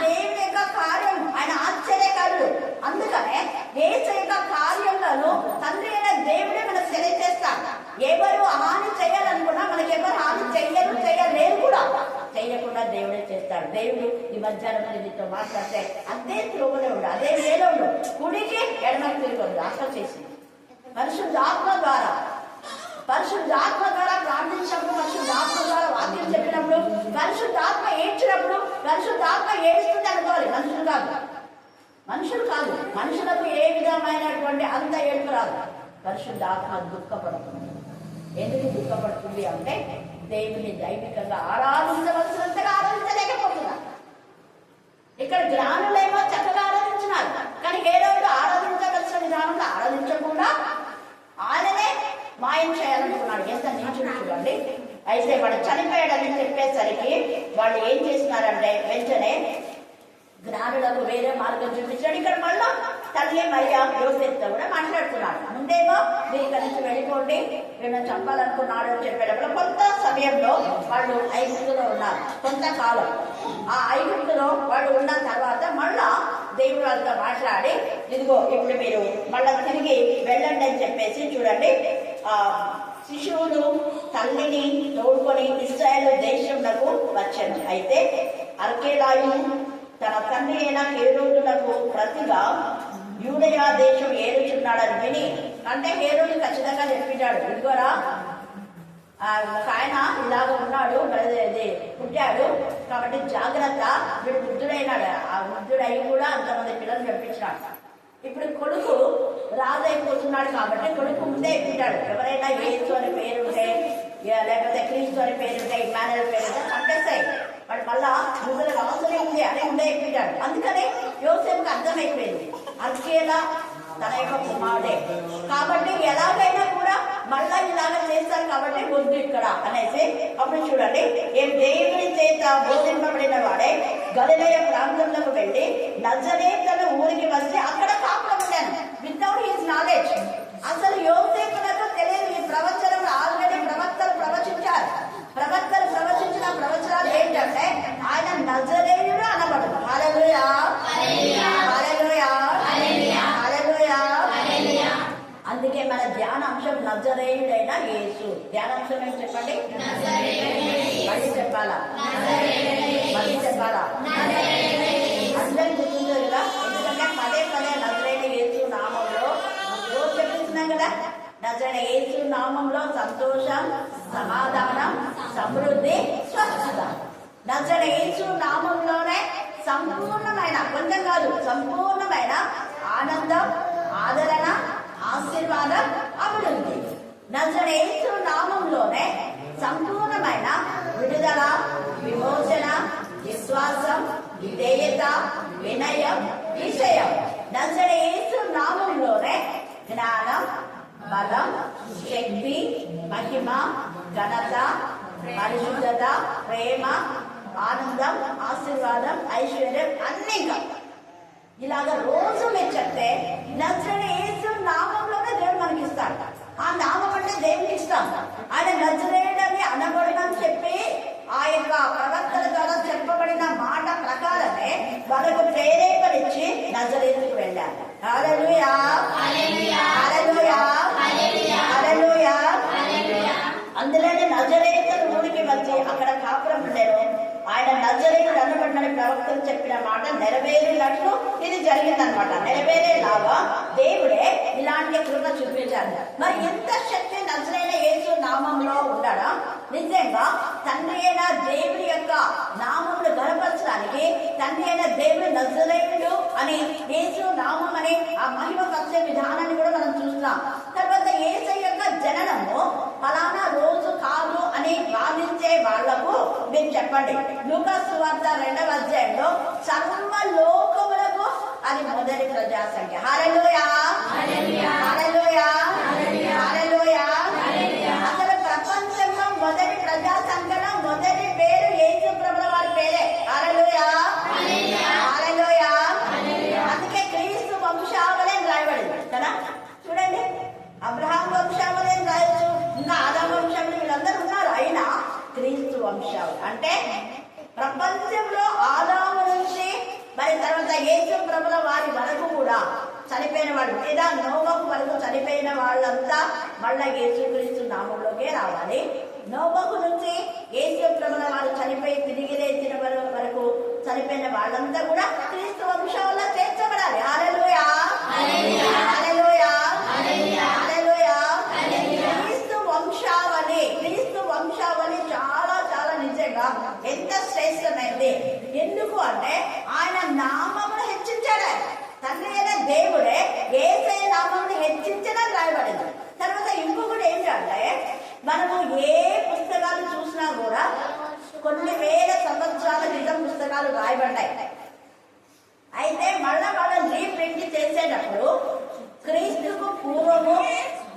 దేవుని యొక్క కార్యం ఆయన ఆశ్చర్యకారుడు. అందుకనే యేసు యొక్క కార్యంలో తండ్రి అయిన దేవుడే మనకు తెలియజేస్తాడు. ఎవరు హాని చేయాలనుకున్నా మనకి ఎవరు హాని చేయలేరు కూడా. చేయకుండా దేవుడే చేస్తాడు. దేవుడు ఈ మధ్యాహ్నం నీతో మాట్లాడితే అదే త్రోవలో ఉండు, అదే వేలో ఉండు, కుడికి ఎడమకి తిరగదు. అట్లా చేసింది పరిశుద్ధాత్మ ద్వారా. పరిశుద్ధాత్మ ద్వారా ప్రార్థించినప్పుడు, పరిశుద్ధాత్మ ద్వారా వాక్యం చెప్పినప్పుడు, పరిశుద్ధాత్మ ఏడ్చినప్పుడు, పరిశుద్ధాత్మ ఏడుస్తుంది అనుకోవాలి. మనుషులు కాదు. మనుషులకు ఏ విధమైనటువంటి అంత ఏడుపు రాదు. పరిశుద్ధాత్మ దుఃఖపడుతుంది. ఎందుకు దుఃఖపడుతుంది అంటే దేవుని దైవికంగా ఆరాధించవలసినంతగా ఆరాధించలేకపోతున్నారు. ఇక్కడ జ్ఞానులేమో చక్కగా ఆరాధించినారు, కానీ ఏ రోజు ఆరాధించవలసిన విధానంలో ఆరాధించకుండా ఆయననే మాయం చేయాలనుకున్నాడు. ఎంత నీచుడు చూడండి. అయితే వాడు చనిపోయాడని చెప్పేసరికి వాళ్ళు ఏం చేస్తున్నారంటే వెంటనే జ్ఞానులకు వేరే మార్గం చూపించాడు. ఇక్కడ మళ్ళా తల్లి మరియా యోసేపుతో కూడా మాట్లాడుతున్నాడు. ముందేమో మీరు ఇక్కడి నుంచి వెళ్ళిపోండి, వీళ్ళని చంపాలనుకున్నాడు అని చెప్పేటప్పుడు కొంత సమయంలో వాళ్ళు ఐగుప్తులో ఉన్నారు. కొంతకాలం ఆ ఐగుప్తులో వాళ్ళు ఉన్న తర్వాత మళ్ళా దేవుడు వాళ్ళతో మాట్లాడి ఇదిగో ఇప్పుడు మీరు మళ్ళా తిరిగి వెళ్ళండి అని చెప్పేసి చూడండి శిశువులు తల్లిని తోడుకొని ఇశ్రాయేలు దేశంలో వచ్చాను. అయితే అర్కేలాయు తన తండ్రి అయిన హేరోదులకు ప్రతిగా యూదయా దేశం ఏరుచున్నాడని విని, అంటే హేరోదు ఖచ్చితంగా చెప్పినాడు ఇదిగోరా ఒక ఆయన ఇలాగ ఉన్నాడు, పుట్టాడు కాబట్టి జాగ్రత్త, వీడు వృద్ధుడైనాడు. ఆ వృద్ధుడై కూడా అంతమంది పిల్లలు చెప్పించినాడు. ఇప్పుడు కొడుకు రాజైపోతున్నాడు కాబట్టి కొడుకు ముందే ఎప్పింటాడు. ఎవరైనా యేసు అని పేరుంటే లేకపోతే క్రీస్తు అని పేరుంటే ఇమ్మానుయేల్ పేరుంటే పంటేస్తాయి. వాడు మళ్ళా ముందుకు అవసరం ఉంది అని ముందే ఎప్పింటాడు. అందుకని యోసేపుకి అర్థమైపోయింది అర్కేలా తన యొక్క కుమారుడే కాబట్టి ఎలాగైనా కూడా మళ్ళా ఇలాగ చేస్తారు కాబట్టి వద్దు ఇక్కడ అనేసి. అప్పుడు చూడండి దేవుని చేత బోధింపబడిన వాడే గలిలయ ప్రాంతంలోకి వెళ్ళి నజరేతు ఊరికి వస్తే అక్కడ కాపురం ఉంటాను. వితౌట్ హిస్ నాలెడ్జ్ అసలు యోసేపునకు తెలియదు. ఈ ప్రవచనం ఆల్రెడీ ప్రవక్తలు ప్రవచించారు. ప్రవక్తలు ప్రవచించిన ప్రవచనాలు ఏంటంటే ఆయన నజరేయుడు అనబడదు. హల్లెలూయా, హల్లెలూయా, హల్లెలూయా. అందుకే మన ధ్యానాంశం నజరేయుడైన యేసు. ధ్యానాంశం ఏం చెప్పండి? మళ్ళీ చెప్పాలా? అందరికి గుర్తుందో కదా. ఎందుకంటే పదే పదే నజరేయుడు యేసు కదా, నజరేయుడైన యేసు నామంలో సంతోషం, సమాధానం, సమృద్ధి, స్వస్థత. నజరేయుడైన యేసు నామంలోనే సంపూర్ణమైన, కొంచెం కాదు, సంపూర్ణమైన ఆనందం, ఆదరణ, ఆశీర్వాదం, అభివృద్ధి. నజరేయుడైన యేసు నామంలోనే సంపూర్ణమైన విడుదల, విమోచన, విశ్వాసం, విధేయత, వినయం, విషయం. నజరేయుడైన యేసు నామంలోనే జ్ఞానం, బలం, శక్తి, మహిమ, ఘనత, పరిశుద్ధత, ప్రేమ, ఆనందం, ఆశీర్వాదం, ఐశ్వర్యం అన్ని. ఇలాగ రోజు మీరు చెప్తే నజరేయుడైన యేసు నామంలోనే దేవుడు మనకి ఇస్తాడు. ఆ నామం అంటే దేవునికి ఇస్తాం. ఆయన నజరేయుడని అనబడమని చెప్పి ఆ యొక్క ప్రవక్తల ద్వారా చెప్పబడిన మాట ప్రకారమే వాళ్ళకు ప్రేరేపణించి నజరేతుకు వెళ్ళారు. హల్లెలూయా, హల్లెలూయా, హల్లెలూయా. అందులోనే నజరేతుల ఊరికి వచ్చి అక్కడ కాపురం ఉండేరు. ఆయన నజరేయుడు అనబడిన ప్రవక్తలు చెప్పిన మాట నెరవేరేటట్లు ఇది జరిగిందనమాట. నెరవేరేలాగా దేవుడే ఇలాంటి కృప చూపించాడు. మరి ఎంత శక్తి నజరేయుడైన యేసు నామంలో ఉండడం, నిజంగా తండ్రి అయిన దేవుడి యొక్క నామమును గణపరచడానికి తండ్రి అయిన దేవుడు నజరేయుడు అని యేసు నామం అని ఆ మహిమ పరిచే విధానాన్ని కూడా మనం చూస్తున్నాం. తర్వాత యేసయ్య యొక్క జననము ఫలానా రోజు కాదు అని వాదించే వాళ్లకు మీరు చెప్పండి. లూకా సువార్త 2వ అధ్యాయంలో సర్వలోకములకు అది మొదటి ప్రజా సంఖ్య. హల్లెలూయా, హల్లెలూయా, హల్లెలూయా. అసలు ప్రపంచంలో మొదటి ప్రజా సంఖ్యలో మొదటి పేరు యేసు ప్రభుల వారి పేరే. హల్లెలూయా, హల్లెలూయా. అందుకే క్రీస్తు వంశావళి అని రాయబడింది కదా. చూడండి, అబ్రహాం వంశావళి అని రాయొచ్చు, ఇంకా ఆదాం వంశావళి, వీళ్ళందరూ ఉన్నారు. అయినా క్రీస్తు వంశావళి అంటే ప్రపంచంలో ఆదాము నుంచి మరి తర్వాత యేసు ప్రభుల వారి వరకు కూడా చనిపోయిన వాళ్ళు లేదా నోవహు వరకు చనిపోయిన వాళ్ళంతా మళ్ళా యేసుక్రీస్తు నామంలోకే రావాలి. నోవహు నుంచి యేసు ప్రభుల వారు చనిపోయి తిరిగి లేచిన వరకు చనిపోయిన వాళ్ళంతా కూడా క్రీస్తు వంశావళిలో చేర్చబడాలి. హల్లెలూయా, హల్లెలూయా, హల్లెలూయా. క్రీస్తు వంశావళి, క్రీస్తు వంశావళి చాలా చాలా నిజంగా ఎంత శ్రేష్టమైంది. ఎందుకు అంటే ఆయన నామమును హెచ్చించాడు. తండ్రి అయిన దేవుడే యేసయ్య నామమును హెచ్చించడం రాయబడింది. తర్వాత ఇంకొకటి ఏంటంటే, మనము ఏ పుస్తకాలు చూసినా కూడా కొన్ని వేల సంవత్సరాల క్రితం పుస్తకాలు రాయబడ్డాయి. అయితే మళ్ళా వాళ్ళని రీప్రింట్ చేసేటప్పుడు క్రీస్తుకు పూర్వము,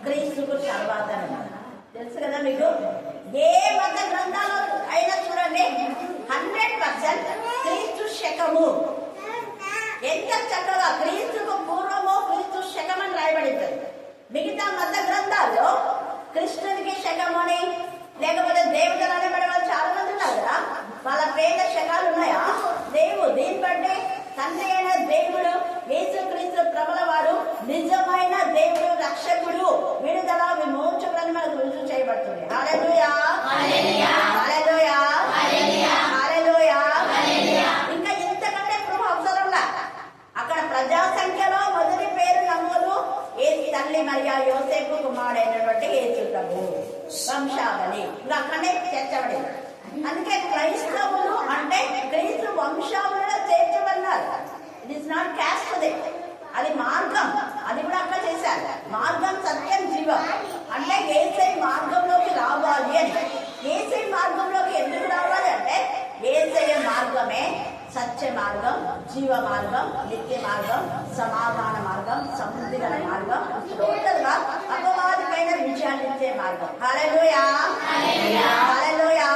క్రీస్తుకు తర్వాత తెలుసు కదా మీకు. ఏ మత గ్రంథాలు అయినా చూడండి, 100% క్రీస్తు శకము. ఎంత చక్కగా క్రీస్తుకు పూర్వము, క్రీస్తు శకమని రాయబడింది. మిగతా మత గ్రంథాల్లో కృష్ణుడికి శకము అని, లేకపోతే దేవతలు అనబడే వాళ్ళు చాలా మంది ఉన్నారు కదా, వాళ్ళ పేద శకాలు ఉన్నాయా? లేవు. దీన్ని బట్టి తండ్రి అయిన దేవుడు యేసుక్రీస్తు ప్రభుల వారు నిజమైన దేవుడు, రక్షకుడు, విడుదల, విమోచకుడని మనకు రుజువు చేయబడుతుంది. హల్లెలూయా, హల్లెలూయా, హల్లెలూయా. ఇంకా ఇంతకంటే కృప అవసరంలా. అక్కడ ప్రజా సంఖ్యలో మొదటి పేరు నమోదు యేసు తల్లి మరియా యోసేపు కుమారుడైనటువంటి యేసు ప్రభు వంశావళి. ఇంకా అక్కడే చేర్చబడింది. అందుకే క్రైస్తవులు అంటే క్రీస్తు వంశావళిలో చేర్చబడినారు. It is not caste. అది మార్గం. అది కూడా అక్కడ చేశారు. మార్గం, సత్యం, జీవం అంటే యేసయ్య మార్గంలోకి రావాలి అని. యేసయ్య మార్గంలోకి ఎందుకు రావాలి అంటే యేసయ్య మార్గమే సత్య మార్గం, జీవ మార్గం, నిత్య మార్గం, సమాధాన మార్గం, సమృద్ధి గల మార్గం, టోటల్ గా అపవాదిపైన విజయాన్ని ఇచ్చే మార్గం. హల్లెలూయా, హల్లెలూయా,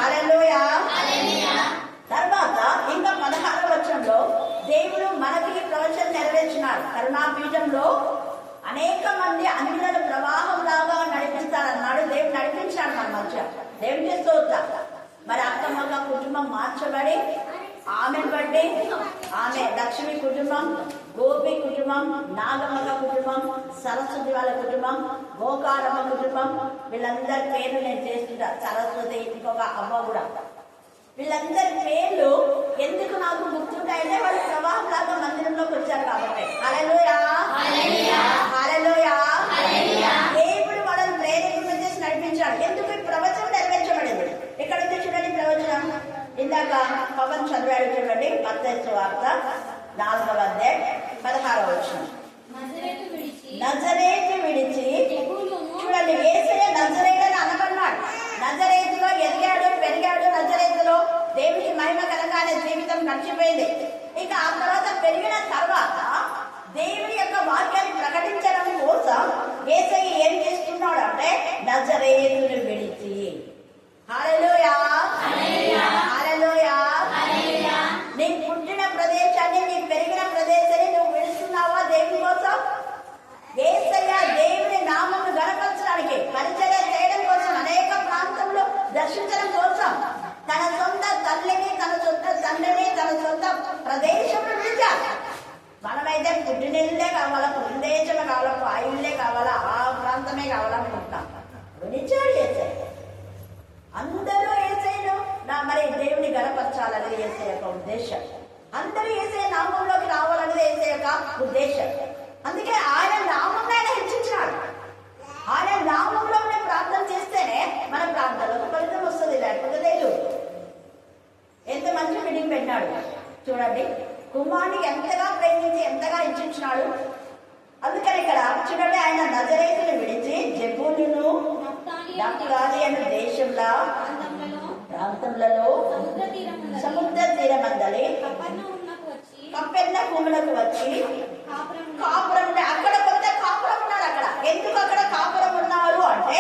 హల్లెలూయా. తర్వాత ఇంకా 16వ వచనంలో దేవుడు మనకి ఈ ప్రవచనం నెరవేర్చినాడు. కరుణాపీఠంలో అనేక మంది అన్యులను ప్రవాహం లాగా నడిపిస్తాడన్నాడు. దేవుడు నడిపించాడు మన మధ్య. దేవుడికి స్తోత్రం. మరి అక్కమ్మగా కుటుంబం మార్చబడి ఆమెను బట్టి ఆమె లక్ష్మి కుటుంబం, గోపి కుటుంబం, నాగమ్మక కుటుంబం, సరస్వతి వాళ్ళ కుటుంబం, గోకారమ్మ కుటుంబం, వీళ్ళందరి పేర్లు నేను చేస్తుంటా. సరస్వతి, ఇంకొక అవ్వ కూడా. వీళ్ళందరి పేర్లు ఎందుకు నాకు గుర్తుంటాయంటే వాళ్ళు ప్రవాహం లాగా మందిరంలోకి వచ్చారు కాబట్టి. హల్లెలూయా, హల్లెలూయా. ఇందాక పవన్ చదివాడు చూడండి, మత్తయి సువార్త 4వ అధ్యాయం 16వ వచనం. నజరేతు విడిచి చూడండి, యేసయ్య నజరేయుడని అనబడ్డాడు. నజరేతులో ఎదిగాడు, పెరిగాడు. నజరేతులో దేవునికి మహిమ కలగానే జీవితం గడిచిపోయింది. ఇక ఆ తర్వాత పెరిగిన తర్వాత దేవుని యొక్క వాక్యాన్ని ప్రకటించడం కోసం యేసయ్య ఏం చేస్తున్నాడు అంటే నజరేతును విడిచి. హల్లెలూయా, హల్లెలూయా. నీ పుట్టిన ప్రదేశాన్ని, నీ పెరిగిన ప్రదేశాన్ని నువ్వు విడుస్తున్నావా దేవుని కోసం? యేసయ్య దేవుని నామమును గణపరచడానికి, పరిచర్య చేయడం కోసం, అనేక ప్రాంతంలో దర్శించడం కోసం తన సొంత తల్లిని, తన సొంత తండ్రిని, తన సొంత ప్రదేశంలో విడిచాడు. మనమైతే పుట్టినిల్లే కావాలా, ప్రదేశమే కావాలా, ఆ ఇల్లే కావాలా, ఆ ప్రాంతమే కావాలనుకుంటాం. విడిచాడు యేసయ్య. అందరూ యేసయ్యను మరి దేవుని గణపరచాలనేది యేసయ్య యొక్క ఉద్దేశం. అందరూ యేసయ్య నామంలోకి రావాలనేది యేసయ్య యొక్క ఉద్దేశం. అందుకే ఆయన నామంలో ఆయన హెచ్చించినాడు. ఆయన నామంలోనే ప్రార్థన చేస్తేనే మన ప్రార్థనలకు ఫలితం వస్తుంది, లేకపోతే లేదు. ఎంత మంచి మీటింగ్ పెట్టినాడు చూడండి. కుమారుని ఎంతగా ప్రేమించి ఎంతగా హెచ్చించినాడు. అందుకని ఇక్కడ చూడండి, ఆయన నజరేతును విడిచి జెబూలూను నఫ్తాలి అనే దేశంలో ప్రాంతంలో సముద్ర తీరమందలి కపెర్నహూమునకు వచ్చి కాపురం. అక్కడ కొంత కాపురం ఉన్నాడు. అక్కడ ఎందుకు అక్కడ కాపురం ఉన్నారు అంటే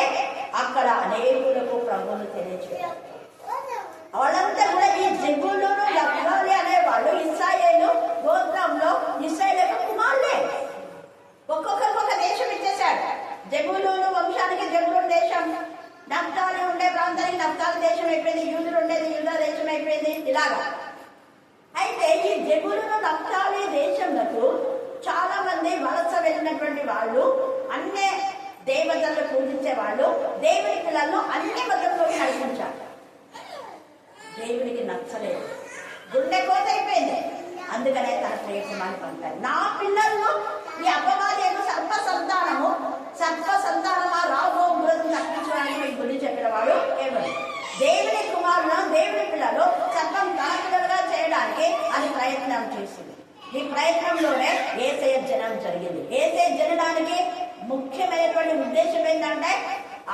అక్కడ అనేకులకు ప్రభువును తెలియజేయాలి. వాళ్ళంతా కూడా ఈ జెబూలూను నఫ్తాలి అనేవాళ్ళు ఇశ్రాయేలు గోత్రంలో ఇశ్రాయేలు యొక్క కుమారులే. ఒక్కొక్కరికి ఒక దేశం ఇచ్చేశాడు. జెబూలూను వంశానికి జెబూలూను దేశం, నఫ్తాలి ఉండే ప్రాంతానికి నఫ్తాలి దేశం అయిపోయింది, యూదులు ఉండేది యూదా దేశం అయిపోయింది. ఇలాగా అయితే ఈ జెబూలూను నఫ్తాలి దేశంలో చాలా మంది వలస వెళ్ళినటువంటి వాళ్ళు, అన్ని దేవతలను పూజించే వాళ్ళు, దేవుని పిల్లలను అన్ని మతంలోకి నడిపించారు. దేవునికి నచ్చలేదు, గుండె కోత అయిపోయింది. అందుకనే తన ప్రియకుమారుని పంపారు. నా పిల్లలను ఈ అపవాదేను సర్ప సంతానమా రాబో ఉగ్రతను తప్పించడానికి మీకు గురి చెప్పిన వాడు ఎవరు? దేవుని కుమారులను, దేవుని పిల్లలు సర్పం తన పిల్లలుగా చేయడానికి అది ప్రయత్నం చేసింది. ఈ ప్రయత్నంలోనే యేసయ్య జనం జరిగింది. యేసయ్య జనడానికి ముఖ్యమైనటువంటి ఉద్దేశం ఏంటంటే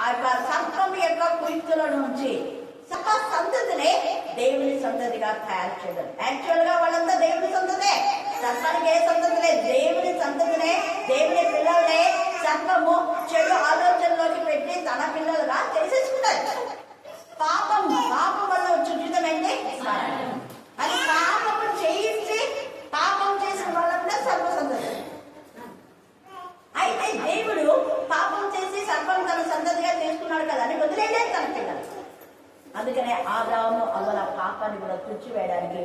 ఆ యొక్క సర్పం యొక్క కుయుక్తుల నుంచి సర్ప సంతతిని దేవుని సంతతిగా తయారు చేయడం. యాక్చువల్ గా వాళ్ళంతా దేవుని సంతతే. సర్పానికి ఏ సంతతి లేదు, దేవుని సంతతినే, దేవుని పిల్లలనే సర్పము చెడు ఆలోచనలోకి పెట్టి తన పిల్లలుగా చేసేసుకుంటారు. పాపం వల్ల వచ్చే జీవితం ఏంటి? అది పాపము చేయించి పాపం చేసిన వాళ్ళంతా సర్ప సంతతి. అయితే దేవుడు పాపం చేసి సర్పం తన సంతతిగా చేసుకున్నాడు కదా అని వదిలేలేదు తన పిల్లలు. అందుకనే ఆదాము అవ్వల పాపాన్ని కూడా తుడిచివేయడానికి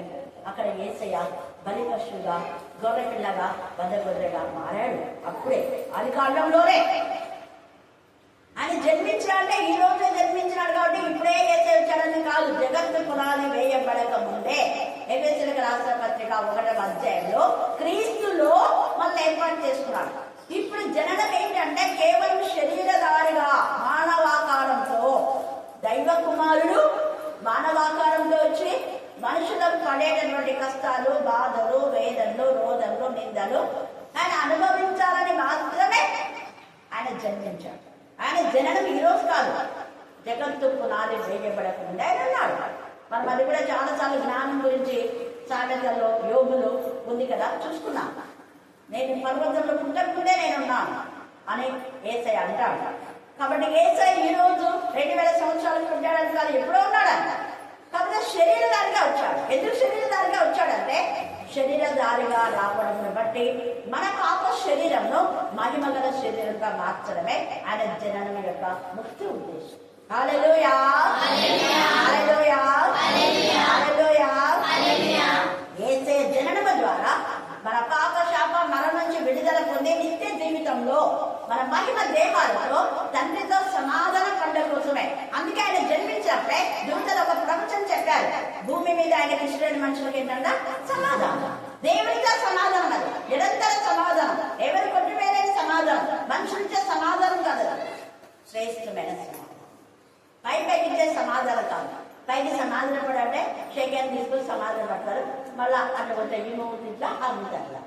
అక్కడ యేసయ్య బలి పశువుగా, గొర్రె పిల్లగా, గొర్రెగా మారాడు. అప్పుడే అది కాలంలోనే ఆయన జన్మించాడంటే ఈ రోజే జన్మించినాడు కాబట్టి ఇప్పుడే యేసయ్య వచ్చాడని కాదు. జగత్తు పునాది వేయబడక ముందే ఎఫెసీయులకు రాసిన పత్రిక 1వ అధ్యాయంలో క్రీస్తులో మనల్ని ఏర్పాటు చేసుకున్నాడు. ఇప్పుడు జననం ఏంటంటే కేవలం శరీరధారిగా మానవాకారంతో, దైవ కుమారుడు మానవాకారంలో వచ్చి మనుషులకు పడేటటువంటి కష్టాలు, బాధలు, వేదనలు, రోదనలు, నిందలు ఆయన అనుభవించాలని మాత్రమే ఆయన జన్మించాడు. ఆయన జననం ఈరోజు కాదు, జగత్తు పునాది వేయబడకుండా ఆయన ఉన్నాడు. మనం అది కూడా చాలాసార్లు జ్ఞానం గురించి సామెతల్లో యోగులు ఉంది కదా, చూసుకున్నాం. నేను పర్వతంలో పుట్టకుండే నేనున్నాను అని యేసయ్య అంటాడు. కాబట్టి యేసయ్య ఈ రోజు 2000 సంవత్సరాలకు పుట్టాడని కాదు, ఎప్పుడో ఉన్నాడంట. కాబట్టి శరీరధారిగా వచ్చాడు. ఎందుకు శరీరధారిగా వచ్చాడంటే శరీరధారిగా రావడం బట్టి మన పాప శరీరంలో మహిమగల శరీరంగా మార్చడమే ఆయన జననం యొక్క ముఖ్య ఉద్దేశం. హల్లెలూయా, హల్లెలూయా, హల్లెలూయా. యేసయ్య జననం ద్వారా మన పాప శాప మరణం నుంచి విడుదల పొంది నిత్య జీవితంలో మన మహిమ దేహాలతో తండ్రితో సమాధానం పొందడం కోసమే. అందుకే ఆయన జన్మించినప్పుడే దూతలు ఒక ప్రపంచం చెప్పారు, భూమి మీద ఆయన ఇష్టమైన మనుషులకి ఏంటంటే సమాధానం, దేవునితో సమాధానం, అది నిరంతర సమాధానం, ఎవరి కొట్టి వేరైన సమాధానం, మనుషులతో సమాధానం కాదు, శ్రేష్టమైన సమాధానం, పైకిచ్చే సమాధానం కాదు, పైకి సమాధాన పడంటే షేక్ హ్యాండ్ తీసుకొని సమాధాన పడతారు, మళ్ళీ అట్లా కొంత విమోహం ఇట్లా అట్లా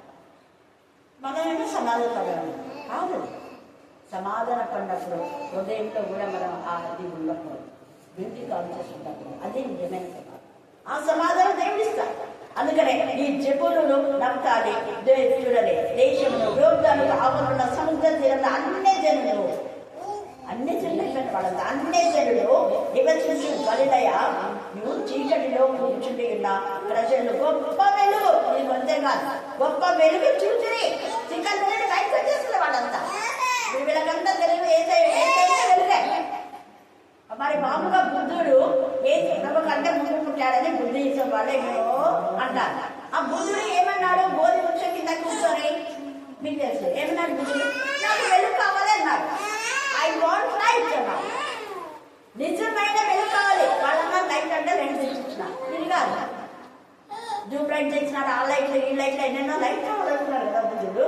మనమేమో సమాధాన పడడం కాదు. సమాధాన పడినప్పుడు హృదయంలో కూడా మనం అది ఉండకూడదు, ఇంటికి కాల్ చేసుకుంటాం. అదే నిజమైన సమాధానం. ఆ సమాధానం దేవుడిస్తారు. అందుకనే ఈ జబూలును నప్తాలి చూడలే దేశంలో యోర్దానుకు ఆవరణ సముద్ర తీరంలో అన్ని జనులు వాళ్ళంతా అన్ని జనులు నివసించు గలిలయ నువ్వు చీకటిలో కూర్చుండి ఉన్న ప్రజలు గొప్ప వెలుగు, ఇది కొంచెం కాదు, గొప్ప వెలుగు చూసి చీకటి నుండి బయటకు వచ్చేస్తుంది వాళ్ళంతా. వీళ్ళకంతా తెలుగు ఏదైతే వెలుగే. మరి మామూలుగా బుద్ధుడు ఏ ప్రభు కంటే ముందు పుట్టాడని బుద్ధి ఇచ్చే వాళ్ళేమో అంటారు. ఆ బుద్ధుడు ఏమన్నాడు? బోధి వృక్షం కింద కూర్చొని మీకు తెలుసు ఏమన్నాడు బుద్ధుడు? నాకు వెలుగు కావాలి అన్నాడు. ఐ వాంట్ లైట్ అన్నాడు. నిజమైన వెలుగు కావాలి. వాళ్ళన్నా లైట్ అంటే రెండు తెచ్చిచ్చిన ఇది కాదు, జూమ్ లైట్ తెచ్చినాడు, ఆ లైట్లు ఈ లైట్లు ఎన్నెన్నో లైట్ కావాలనుకున్నాడు కదా బుద్ధుడు.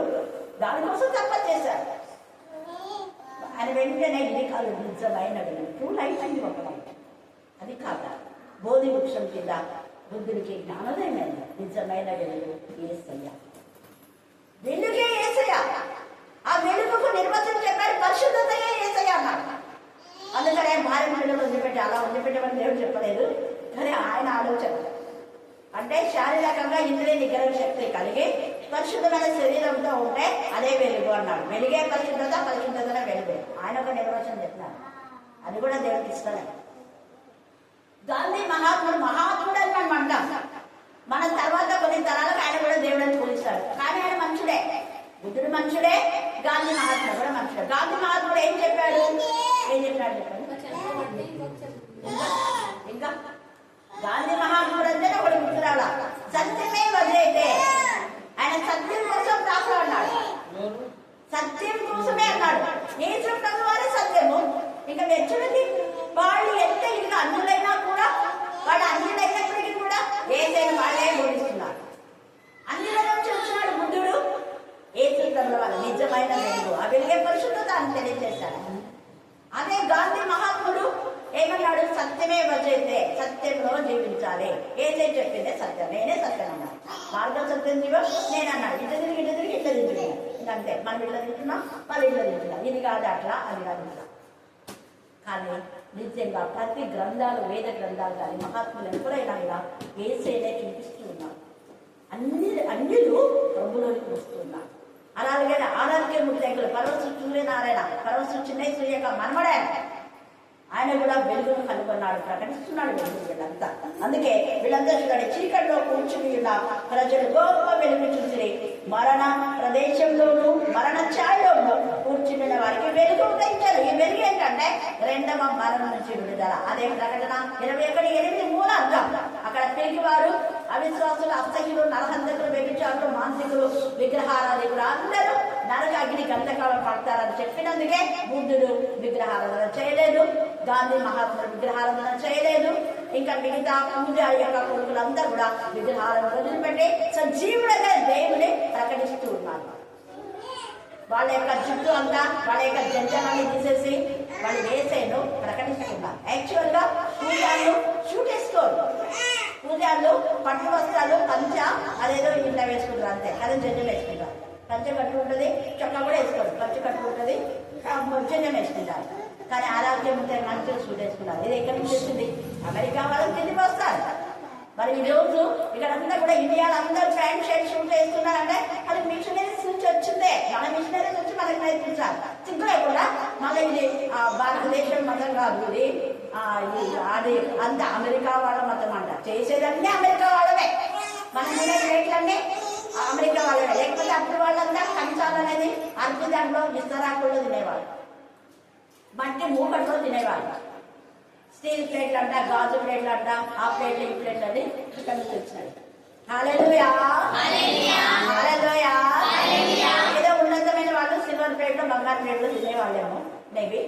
దానికోసం తప్ప చేశాడు. ఆయన వెంటనే ఇది కాదు నిజమైన వెలుగు, ట్రూ లైట్ అండి ఒక లైట్, అది కాదా. బోధి వృక్షం కింద బుద్ధుడికి జ్ఞానోదయం నిజమైన వెలుగు యేసయ్య. వెలుగే యేసయ్య. ఆ వెలుగుకు నిర్వచనం చెప్పాడు, పరిశుద్ధతయే యేసయ్య అన్నాడు. అందుకని భార్య పిల్లలు వదిలిపెట్టి అలా వదిలిపెట్టమని దేవుడు చెప్పలేదు, కానీ ఆయన ఆలోచన అంటే శారీరకంగా ఇంద్రియ నిగ్రహ శక్తి కలిగి పరిశుద్ధమైన శరీరంతో ఉంటే అదే వెలుగు అన్నాడు. వెలుగే పరిశుద్ధత, పరిశుద్ధతనే వెలుగు. ఆయన ఒక నిర్వచనం చెప్పినాడు, అది కూడా దేవుడికి ఇష్టమే. గాంధీ మహాత్ముడు అని మనం అంటాం. మన తర్వాత కొన్ని తరాలకు ఆయన కూడా దేవుడని పోలిస్తాడు, కానీ ఆయన మనుషుడే. బుద్ధుడు మనుషుడే, గాంధీ మహాత్ముడు కూడా మనుషుడే. గాంధీ మహాత్ముడు ఏం చెప్పాడు చెప్పండి. ఇంకా గాంధీ మహాత్ముడు అంటే ఒకటి గుర్తురాల, సత్యమే వదిలేతే ఆయన సత్యం కోసం రాకున్నాడు, సత్యం కోసమే అన్నాడు. ఏ చెప్పడం వారే సత్యము. ఇంకా మెచ్చుడికి వాళ్ళు ఎంత ఇంకా అన్నులైనా కూడా, వాళ్ళు అన్నులైనప్పటికీ కూడా ఏదైనా వాళ్ళే బోధిస్తున్నారు. అన్నిల నుంచి వచ్చినాడు బుద్ధుడు. ఏ సూత్రంలో వాళ్ళు నిజమైన వెలుగు, ఆ వెలుగే పరిశుద్ధత అని తెలియజేశాడు. అదే గాంధీ మహాత్ముడు ఏమన్నాడు? సత్యమే వజైతే, సత్యంలో జీవించాలి. ఏదైతే చెప్పిందే సత్యం, నేనే సత్యం అన్నాడు. మార్గం సత్యం జీవో నేనన్నాడు. ఇట్లా తిరిగి ఇట్లా తింటున్నాను. ఇంకంతే, మనం ఇట్లా తింటున్నాం, వాళ్ళు ఇట్లా తింటున్నాం. ఇది కాదు అట్లా, అది కాదు ఇట్లా. కానీ నిజంగా ప్రతి గ్రంథాలు, వేద గ్రంథాలు కానీ మహాత్ములు ఎవరైనా ఇలా ఏసైనే చూపిస్తూ ఉన్నారు. అన్యులు ప్రభులోకి వస్తున్నారు. అలాగే ఆరోగ్యమూర్తి పరవశు సూర్యనారాయణ, పరవశు చిన్న సూర్యక మనమడే, ఆయన కూడా వెలుగును కనుగొన్నాడు, ప్రకటిస్తున్నాడు వెలుగు వీళ్ళంతా. అందుకే వీళ్ళంతా చూడండి, చీకటిలో కూర్చుని ఉన్న ప్రజలు గొప్ప వెలుగు చూసి మరణ ప్రదేశంలోను మరణ ఛాయలోను కూర్చున్న వారికి వెలుగు ఉదయించారు. ఈ వెలుగు ఏంటంటే రెండవ మరణం నుంచి విడుదల. అదే ప్రకటన 21:8 మూల అర్థం. అక్కడ పిరికివారు, అవిశ్వాసులు, అసహ్యులు, నరహంతకులు, వ్యభిచారులు, మానసికులు, విగ్రహారాధికులు అందరూ నరక అగ్ని గంధకాలం పడతారని చెప్పినందుకే బుద్ధుడు విగ్రహారాధన చేయలేదు, గాంధీ మహాత్ముడు విగ్రహారాధన చేయలేదు. ఇంకా మిగతా పూజ యొక్క కొడుకులంతా కూడా విగ్రహాలను వదిలిపెట్టి సజీవుడైన దేవుని ప్రకటిస్తూ ఉన్నారు. వాళ్ళ యొక్క జుట్టు అంతా, వాళ్ళ యొక్క జంజనాన్ని తీసేసి వాళ్ళు వేసేను ప్రకటిస్తున్నారు. యాక్చువల్ గా పూజాలు షూట్ వేసుకోరు, పూజాలు పట్టు వస్త్రాలు పంచ అదేదో ఇంట్లో వేసుకుంటారు అంతే, అదే జంజలు వేసుకుంటారు. పంచ కట్టు ఉంటుంది, చొక్కా కూడా వేసుకోరు, పంచ కట్టు ఉంటుంది, జంజం వేసుకుంటారు. కానీ ఆరోగ్యం ఉంటే మంచిగా షూట్ వేసుకున్నారు. ఇది ఎక్కడి నుంచి వచ్చింది? అమెరికా వాళ్ళకి కిందికి వస్తారు. మరి ఈరోజు ఇక్కడంతా కూడా ఇండియాలో అందరూ ప్యాంట్ షర్ట్ షూట్ వేస్తున్నారంటే అది మిషనరీస్ నుంచి వచ్చిందే. మన మిషనరీస్ వచ్చి మనకి నేర్పించాలి. సిగ్గులే కూడా మళ్ళీ ఇది భారతదేశం మతం కాదు, ఇది అది అంత అమెరికా వాళ్ళ మతం అంట. చేసేదన్నీ అమెరికా వాళ్ళవే, మన రేట్లన్నీ అమెరికా వాళ్ళవే. లేకపోతే అప్పుడు వాళ్ళంతా కంచాలనేది అరకు దాంట్లో విస్తరాకుల్లో తినేవాళ్ళు, మట్టి మూకట్లో తినేవాళ్ళు. స్టీల్ ప్లేట్లు అంట, గాజు ప్లేట్లు అంట, ఆ ప్లేట్లు ఈ ప్లేట్లు అని ఇక్కడ నుంచి వచ్చినాయి. హల్లెలూయా, హల్లెలూయా. ఏదో ఉన్నతమైన వాళ్ళు సిల్వర్ ప్లేట్లు, బంగారు ప్లేట్లు తినేవాళ్ళేమో మేబీ.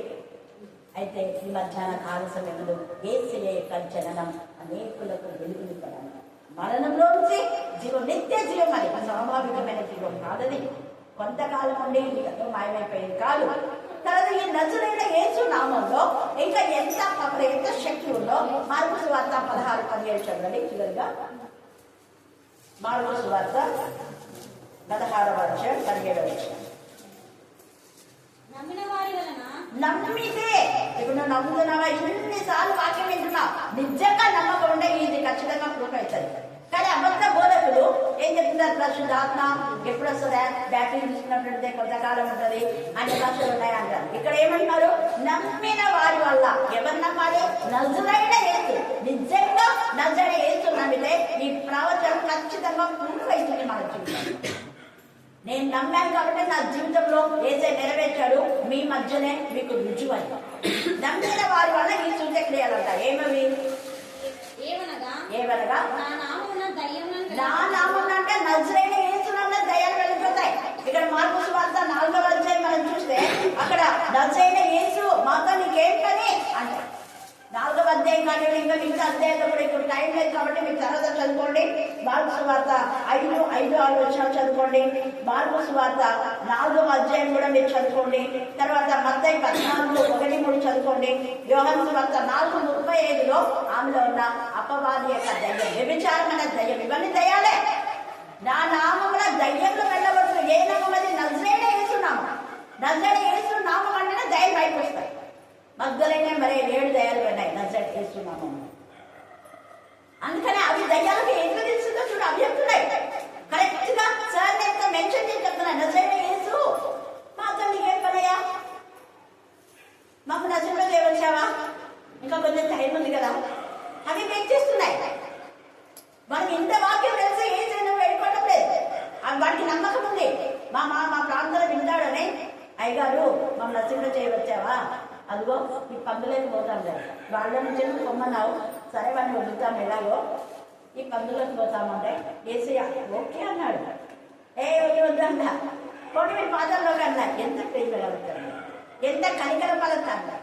అయితే ఈ మధ్యాహ్న కాల సమయంలో యేసయ్య యొక్క జననం అనేకులకు వెలుగునివ్వడం, మరణంలోంచి జీవం, నిత్య జీవం. అది స్వాభావికమైన జీవం కాదని, కొంతకాలం నుండి మాయమైపోయింది కాదు. తర్వాత కదా ఈ నజరైన యేసు నామంలో ఇంకా ఎంత పవర్, ఎంత శక్తి ఉందో. మార్కు సువార్త 16:17 చదవండి చివరిగా. మార్కు సువార్త 16:17. నమ్మిన వారి వలన నమ్మితే, ఇప్పుడు నువ్వు నమ్ముతున్నావా? ఇన్నిసార్లు వాక్యం వింటున్నావు, నిజంగా నమ్మకం ఉంటే ఇది ఖచ్చితంగా ప్రూఫ్ అవుతుంది. కానీ అబద్ధ బోధకులు ఏం చెప్తున్నారు? పరిశుద్ధాత్మ ఎప్పుడు వస్తుందా? బ్యాటరీ తీసుకున్నట్టుంటే కొంతకాలం ఉంటుంది, అన్ని భాషలు ఉన్నాయి అంటారు. ఇక్కడ ఏమంటున్నారు? నమ్మిన వారి వల్ల. ఎవరు నమ్మాలి? నజరైన యేసు. నిజంగా నజరైన యేసు నమ్మితే ఈ ప్రవచనం ఖచ్చితంగా ప్రూఫ్ అవుతుంది మన జీవితంలో. నేను నమ్మాను కాబట్టి నా జీవితంలో ఏసే నెరవేర్చాడు, మీ మధ్యనే మీకు రుజువై. నమ్మిన వారి వల్ల ఈ సూచక్రియలంట. ఏమవి? ఏమనగా నా నామం అంటే నజరైన యేసునంద దయ్యాలు వెళ్ళిపోతాయి. ఇక్కడ మార్కు సువార్త 4వ అధ్యాయం మనం చూస్తే అక్కడ నజరైన యేసు మాతో నీకేం పని అంటే 4వ అధ్యాయం కానీ ఇంకా మిగతా అధ్యాయంలో కూడా ఇప్పుడు టైం లేదు కాబట్టి మీకు తర్వాత చదువుకోండి. మార్కు సువార్త 5-6 వచనాలు చదువుకోండి. మార్కు సువార్త 4వ అధ్యాయం కూడా మీరు చదువుకోండి. తర్వాత మత్తయి 14:1-3 చదువుకోండి. యోహాను సువార్త 4:35లో ఆమెలో ఉన్న అపవాది యొక్క దయ్యం, వ్యభిచారమైన దయ్యం, ఇవన్నీ దయ్యాలే. నా నామమున దయ్యంలో వెళ్ళబడుతుంది. ఏ నామం అది? నజరైన యేసు నామం. నజరైన యేసు నామం అంటేనే దయ్యం బయటకు వస్తాయి. మగ్దలైన మరి 7 దయ్యాలు ఉన్నాయి నజరైన యేసు నామం. అందుకని అవి దయ్యాలకు ఎట్లా తెలుస్తుందో చూడు, అవి చెప్తున్నాయి కరెక్ట్ గా. సార్ నేను మెన్షన్ చేసి చెప్తున్నాను, నజరైన యేసు మాతో నీకేం పనయ్యా? మాకు నజరులో చేయవచ్చావా? ఇంకా కొంచెం టైం ఉంది కదా. అవి మెచ్చేస్తున్నాయి. మనకి ఇంత వాక్యం తెలిసి ఏసైనా వెళ్ళిపోవడం లేదు. వాడికి నమ్మకం ఉంది, మా ప్రాంతంలో వింటాడని. అయ్యగారు మా నజరులో చేయవచ్చావా? అదిగో ఈ పందులోకి పోతాం కదా, వాళ్ళ నుంచి పొమ్మన్నావు, సరే వాడిని వదులుతాం, ఎలాగో ఈ పందులోకి పోతామంటే ఏసయ్య ఓకే అన్నాడు. వద్దు అన్న కోటి మీరు పాదాల్లోకి అన్నా. ఎంత ప్రేమ కలుగుతాడు, ఎంత కనికర పలుకుతాడు.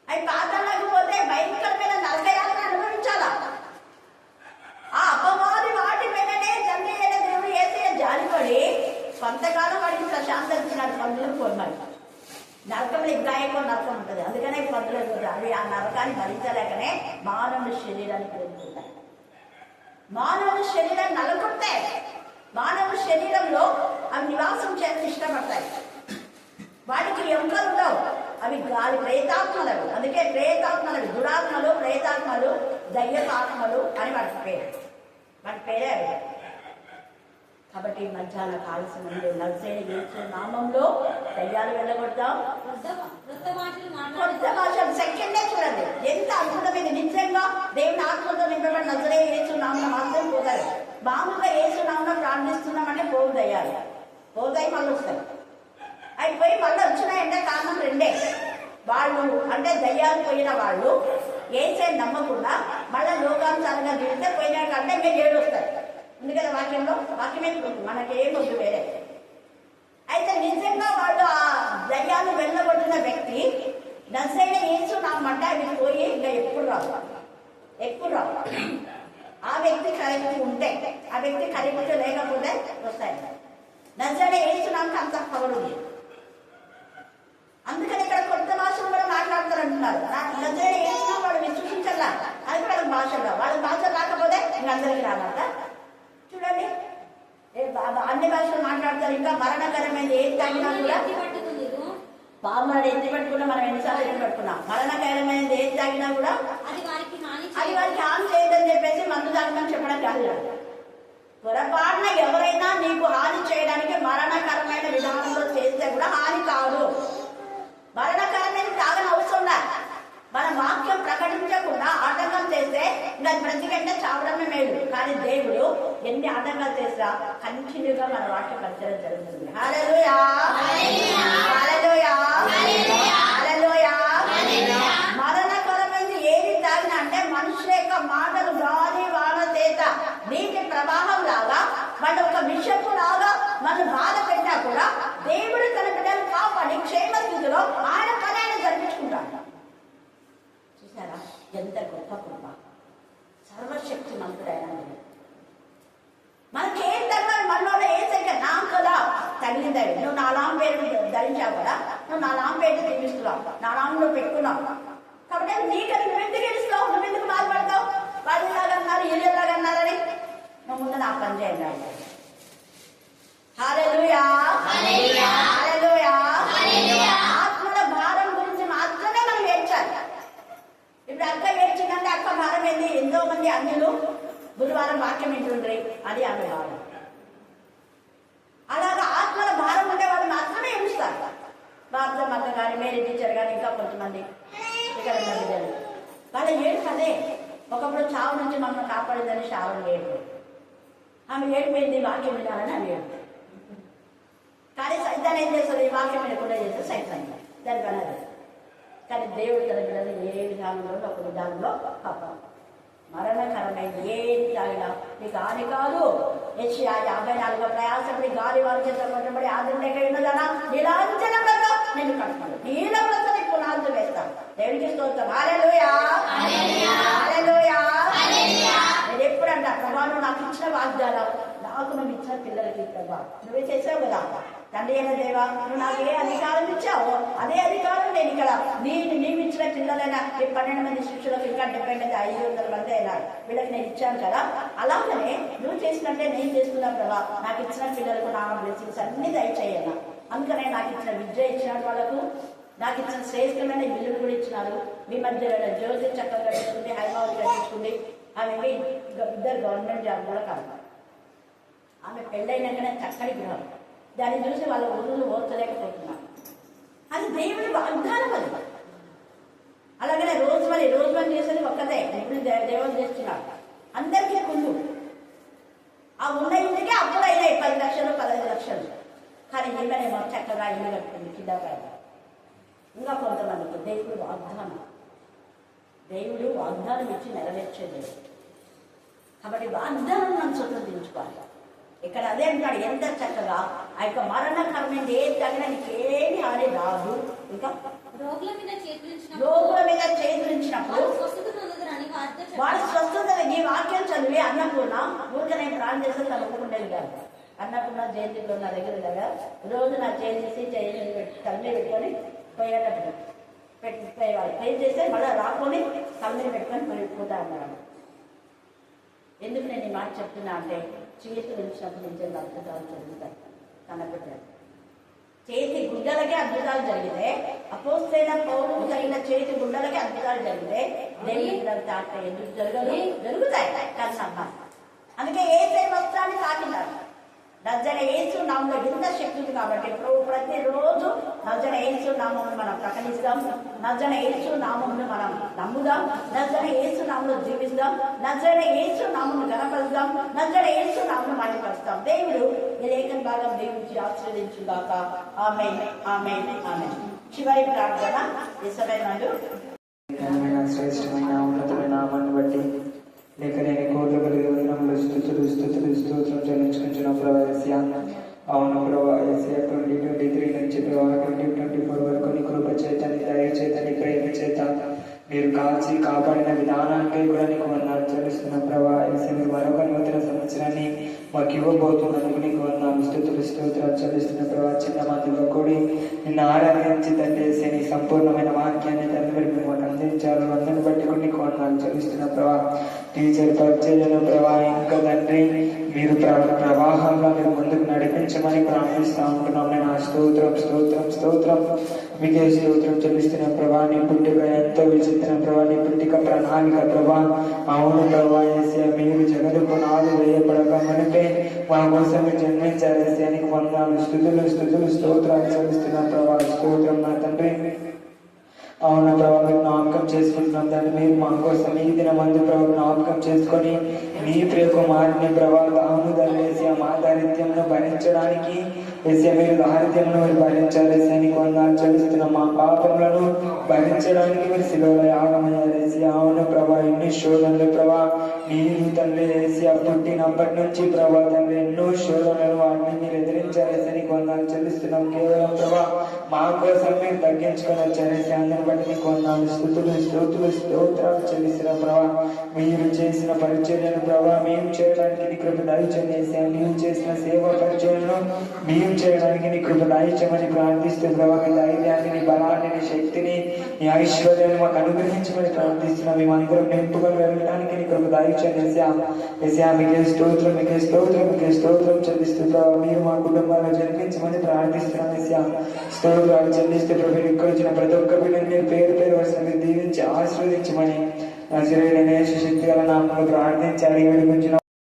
అవి పాదాల్లోకి పోతే భయంకరమైన నరకయాత్ర అనుభవించాలా. ఆ అపవాది వాటి మీదనే తండ్రి అయిన దేవుడు ఏసయ్య జాలిపడి కొంతకాలం వాడికి ప్రశాంతత ఇచ్చినాడు. పందులకు పోయినాడు. నరకంలో ఇంకా ఎక్కువ నరకం ఉంటుంది, అందుకనే పందులకు పోతాయి. అవి ఆ నరకాన్ని భరించలేకనే మానవుడి శరీరాన్ని ప్రేమిస్తుంటాయి. మానవుడి శరీరాన్ని నలుగుతాయి. మానవుడి శరీరంలో అవి నివాసం చేసి ఇష్టపడతాయి. వాటికి ఎముకలు ఉండవు, అవి గాలి ప్రేతాత్మలు. అందుకే ప్రేతాత్మలు, దురాత్మలు, ప్రేతాత్మలు, దయ్యపాత్మలు అని వాటి పేరు. వాటి పేరే అవి. కాబట్టి మధ్యాహ్న కాల్సిన ముందు నజరైన యేసు నామంలో దయ్యాలు వెళ్ళగొడతాం. కొత్త భాషలు సెకండే చూడండి ఎంత అద్భుతమైంది. నిజంగా దేవుని ఆత్మతో నింపబడి నజరైన యేసు నామం మాత్రం పోతారు. మామూలుగా యేసు నామం ప్రార్థిస్తున్నామంటే పోవు దయ్యాలు, పోతాయి మళ్ళీ వస్తాయి. అయిపోయి మళ్ళీ వచ్చినాయంటే కారణం రెండే. వాళ్ళు అంటే దయ్యాలు పోయిన వాళ్ళు ఏసై నమ్మకుండా మళ్ళీ లోకానుసారంగా జీవితే పోయినాకంటే మేము 7 వస్తాయి. ఎందుకంటే వాక్యంలో వాక్యమే మనకేమొద్దు వేరే. అయితే నిజంగా వాళ్ళు ఆ దయ్యాలు వెళ్ళగొట్టిన వ్యక్తి నజరైన యేసు నామంటే అవి పోయి ఇంకా ఎప్పుడు రావు. ఆ వ్యక్తి కరెక్ట్ ఉంటే, ఆ వ్యక్తి కరెక్ట్ లేకపోతే వస్తాయి. నజరైన యేసు నామకి అంత పవర్ ఉంది. అందుకని ఇక్కడ కొత్త భాషలు కూడా మాట్లాడతారంటున్నారు. నజరైన యేసు వాడు విశ్వసించాలా, అది కూడా వాళ్ళ భాషలో. వాళ్ళ భాష రాకపోతే ఇంక అందరికీ రావాల. చూడండి అన్ని భాషలు మాట్లాడతారు. ఇంకా మరణకరమైనది ఏది తాగినా కూడా, పాములాడు ఎత్తి పట్టుకున్నా మనం ఎన్నిసార్లు ఎత్తి పట్టుకున్నాం. మరణకరమైనది ఏది తాగినా కూడా అది వారికి హాని చేయదని చెప్పేసి మందు తాగమని చెప్పడం కాదు. పొరపాటున ఎవరైనా నీకు హాని చేయడానికి మరణకరమైన విధానంలో చేస్తే కూడా హాని కాదు. మరణకరమైన తాగని అవసరం లేదు. మన వాక్యం ప్రకటించకుండా ఆటంకం చేస్తే ఇంకా ప్రతికంటే చావడమే మేలు. కానీ దేవుడు ఎన్ని ఆటంకాలు చేసినా కంటిన్యూగా మన వాక్య ప్రచారం జరుగుతుంది. హల్లెలూయా, హల్లెలూయా, హల్లెలూయా. మరణకరమైనది ఏది తాగినా అంటే మనుషుల యొక్క మాటలు గాలి వాన చేత నీటి ప్రవాహం లాగా వాళ్ళు ఒక విషపు లాగా మనం బాధ పెట్టినా కూడా దేవుడు తన బిడ్డలు కాపాడి క్షేమ స్థితిలో ఆయన పని ఆయన జరిపించుకుంటాడు. చూసారా ఎంత గొప్ప కృప. సర్వశక్తి మంతుడైన మనకేం తగ్గ మనలో ఏ సంఖ్య నాకు కదా తగిలింది. నువ్వు 4 పేరు నువ్వు నా నామ పెట్టి జీవిస్తున్నావు, నా నామంలో పెట్టుకున్నావు కాబట్టి నీకని నువ్వు ఎందుకు గెలుస్తావు, నువ్వు ఎందుకు బాధపడతావు? వాళ్ళు ఇలాగ అన్నారు, వీళ్ళు ఇలాగ అన్నారని నువ్వు ముందు నా పని చేయండి అన్నాడు. హల్లెలూయా, హల్లెలూయా. ఆత్మల భారం గురించి మాత్రమే మనం ఏడ్చాలి. ఇప్పుడు అక్క ఏడ్చిందంటే అక్క భారం ఏంది? ఎంతో మంది అన్యులు గురువారం వాక్యం వింటుండ్రి, అది ఆమె భారం. అలాగా ఆత్మల భారం ఉండే వాళ్ళు మాత్రమే ఏడుస్తారు. భారత మత కానీ మేరీ టీచర్ కానీ ఇంకా కొంతమంది ఇక్కడ బిడ్డలు వాళ్ళ ఏడు అదే. ఒకప్పుడు చావు నుంచి మమ్మల్ని కాపాడిందని శావం ఏడు, ఆమె ఏడిపోయింది వాక్యం వినాలని ఆమె ఏడు. కానీ సైతాన్ని ఏం చేస్తుంది? ఈ వాక్యం వినకుండా చేస్తే సైతాన్ని దాని కనదు. కానీ దేవుడు తన బిడ్డలు ఏ విధానంలో ఒక విధానంలో పాప మరణకరమైన ఏది తాగినా నీకు హాని కాదు. యెషయా 54 ప్రయాసపడి గాలి వారి చేత కొట్టబడి ఆదరణక ఉన్నదనా నీలాంఛనంగా నేను కట్టుకున్నాను, నీల ప్రసని పునాదులు వేస్తాను. దేవుడికి స్తోత్రం. హల్లెలూయా, హల్లెలూయా. నేను ఎప్పుడంట ప్రభా నువ్వు నాకు ఇచ్చిన వాగ్దానం నాకు నువ్వు ఇచ్చిన పిల్లలకి ప్రభా నువ్వే చేసావు కదా తండ్రి అయిన దేవా, నువ్వు నాకు ఏ అధికారం ఇచ్చావు అదే అధికారం నేను ఇక్కడ నీవు ఇచ్చిన పిల్లలైనా ఈ 12 మంది శిష్యులకు ఇంకా 70 మంది 500 మంది అయినారు, వీళ్ళకి నేను ఇచ్చాను కదా. అలాగనే నువ్వు చేసినట్టే నేను చేస్తున్నా ప్రభా. నాకు ఇచ్చిన పిల్లలకు నా బ్లెస్సింగ్స్ అన్ని దయచేయాల. అందుకనే నాకు ఇచ్చిన విద్య ఇచ్చినాడు వాళ్ళకు, నాకు ఇచ్చిన శ్రేష్టమైన ఇల్లులు కూడా ఇచ్చినారు. మీ మధ్యలో జ్యోతి చక్కగా కట్టించుకుంది, హైదరాబాద్ కట్టించుకుంది. ఆమె 2 గవర్నమెంట్ జాబ్ కూడా కాదు. ఆమె పెళ్ళైనాకనే చక్కటి గృహం, దాన్ని చూసి వాళ్ళ ఊళ్ళు ఓర్చలేకపోతున్నారు. అది దేవుడి వాగ్దానం. అది అలాగనే రోజుమని చేసేది ఒక్కదే. ఇప్పుడు దేవుడు చేస్తున్నాడు అందరికీ కుళ్ళు. ఆ ఉన్న ఇంటికి అప్పుడు అయినాయి 10 లక్షలు 15 లక్షలు. కానీ ఈమెనేమో చక్కగా ఇల్లు కట్టుకుంది కింద పైన. ఇంకా కొంతమందికి దేవుడు వాగ్దానం ఇచ్చి నెరవేర్చేది. కాబట్టి వాగ్దానం మనం స్వతంత్రించుకోవాలి. ఇక్కడ అదే అంటాడు, ఎంత చక్కగా ఆ యొక్క మరణకరమైన ఏ తగిన నీకేమి హాని రాదు. ఇంకా రోగుల మీద చేతులించినప్పుడు వాడు స్వస్థత. ఈ వాక్యం చదివి అన్నపూర్ణ ఊరిక నేను ప్రాణం చేస్తే తలుపుకుండేది కాదు. అన్నపూర్ణ జయంతిలో నా దగ్గర కదా రోజు నా చేసి తల్లి పెట్టుకొని పోయేటట్టు పెట్టేవాళ్ళు. ప్రే చేస్తే మళ్ళీ రాకొని తల్లిని పెట్టుకొని పోతా అన్నాడు. ఎందుకు నేను ఈ మాట చెప్తున్నా అంటే చేతులు ఇచ్చినప్పుడు నిజంగా అద్భుతాలు జరుగుతాయి. కనపెట్టారు చేతి గుడ్డలకే అద్భుతాలు జరిగితే, అపోస్తలులైన పౌలు జరిగిన చేతి గుడ్డలకే అద్భుతాలు జరిగితే దేవుడిదంతా ఎందుకు జరుగుతాయి కన్నమ్మ. అందుకే ఏసై వస్త్రాన్ని తాకినారు. నజరేయుడైన యేసు నామములో ఇంత శక్తి ఉంది కాబట్టి ప్రతిరోజు నజరేయుడైన యేసు నామమును మనం ప్రకటిస్తాం, నజరేయుడైన యేసు నామమును మనం నమ్ముదాం, నజరేయుడైన యేసు నామములో జీవిస్తాం, నజరేయుడైన యేసు నామమును ఘనపరుస్తాం, నజరేయుడైన యేసు నామమును మహిమపరుస్తాం. దేవుడు ఈ లేఖన భాగం దీవించి ఆశీర్వదించుగాక. ఆమేన్, ఆమేన్, ఆమేన్. చివరి ప్రార్థన. యేసయ్యను శ్రేష్టమైన ఉన్నతమైన నామాన్ని బట్టి లేఖలేని కోట్ల కలిగి వందనములు స్తుతులు స్తోత్రం చెల్లించుకుంటున్న ప్రభా యేసయ్య. అవును ప్రభా యేసయ్య, 2023 నుంచి ప్రభా 2024 వరకు నీ కృప చేత, నీ దయ చేత, నీ ప్రేమ చేత మీరు కాచి కాపాడిన విధానానికి కూడా నీకు వందనాలు చెల్లిస్తున్న ప్రభా యేసయ్య. మీరు మరొక నూతన సంవత్సరాన్ని మాకు ఇవ్వబోతున్నందుకు నీకు వందనాలు స్తోత్రాలు చెల్లిస్తున్న ప్రభా. చిన్న మందిలో కూడి నిన్ను ఆరాధించి తండ్రి యేసయ్య నీ సంపూర్ణమైన వాక్యాన్ని తండ్రి మాకు అందించారు. అందరిని బట్టి కూడా నీకు వందనాలు చెల్లిస్తున్న ప్రభా. టీచర్ పరిచర్యను ప్రభా ఇంకా తండ్రి మీరు ప్రవాహంగా మీరు ముందుకు నడిపించమని ప్రార్థిస్తూ ఉంటున్నాం. నేను స్తోత్రం మీకే స్తోత్రం చెల్లిస్తున్న ప్రభా. నీ పుట్టిక ఎంతో విచిత్ర ప్రభా, నీ పుట్టిక ప్రణాళిక ప్రభా. అవును ప్రభా యేసయ్య, మీరు జగదుకు నాదు వేయబడక మనకే మా కోసం జన్మించారు యేసయ్య. నీకు వందనాలు స్తోత్రాలు చెల్లిస్తున్న ప్రభా. స్తోత్రం నా తండ్రి. అవును ప్రభావ మేము జ్ఞాపకం చేసుకుంటున్నాం తండ్రి. మీరు మా కోసం ఈ దిన మంది ప్రభావ జ్ఞాపకం చేసుకొని మీ ప్రియకుమారుని ప్రభావ అవును తండ్రి యేసయ్య మా దారిద్ర్యంను భరించడానికి యేసయ్య మీరు దారిద్ర్యంను మీరు భరించారు యేసయ్య. నీకు వందనాలు చెల్లిస్తున్నాం. మా పాపములను భరించడానికి మీరు శిలువలో యాగమయ్యారు ఏసయ్యా. అవును ప్రభా, ఎన్ని శోధనలు ప్రభా, మీరు తండ్రి ఏసయ్యా పుట్టినప్పటి నుంచి ప్రభా తండ్రి ఎన్నో శోధనలు వాటిని మీరు ఎదిరించారు ఏసయ్యా. నీకు వందనాలు చెల్లిస్తున్నాం. కేవలం ప్రభా మా కోసం మీరు తగ్గించుకొని వచ్చారు ఏసయ్యా. అందరిని బట్టి నీకు వందనాలు, స్తుతులు స్తోత్రులు స్తోత్రాలు చెల్లిస్తున్న ప్రభా. మీరు చేసిన పరిచర్యను ప్రభా మేము చేయడానికి నీ కృప దయచేయండి ఏసయ్యా. నీవు చేసిన సేవ పరిచర్యను మేము చేయడానికి నీ కృప దయచేయమని ప్రార్థిస్తూ ప్రభా నీ ధైర్యాన్ని, నీ బలాన్ని, నీ శక్తిని, నీ ఐశ్వర్యాన్ని మాకు అనుగ్రహించమని ప్రార్థిస్తున్నాం. మేమందరం నింపుకొని వెళ్ళడానికి నీ కృప దయచేయండి ఏసయ్యా. ఏసయ్యా మీకే స్తోత్రం, మీకే స్తోత్రం, మీకే స్తోత్రం చెల్లిస్తూ ప్రభా మీరు మా కుటుంబాల్లో జరిపించమని ప్రార్థిస్తున్నాం ఏసయ్యా. స్తోత్రాలు చెల్లిస్తూ ప్రభు ఇక్కడ వచ్చిన ప్రతి ఒక్క బిడ్డని మీరు పేరు పేరు వరుసగా దీవించి ఆశీర్వదించమని నజరేయుడైన యేసు శక్తి గల నామములో ప్రార్థించి అడిగి విడిపించిన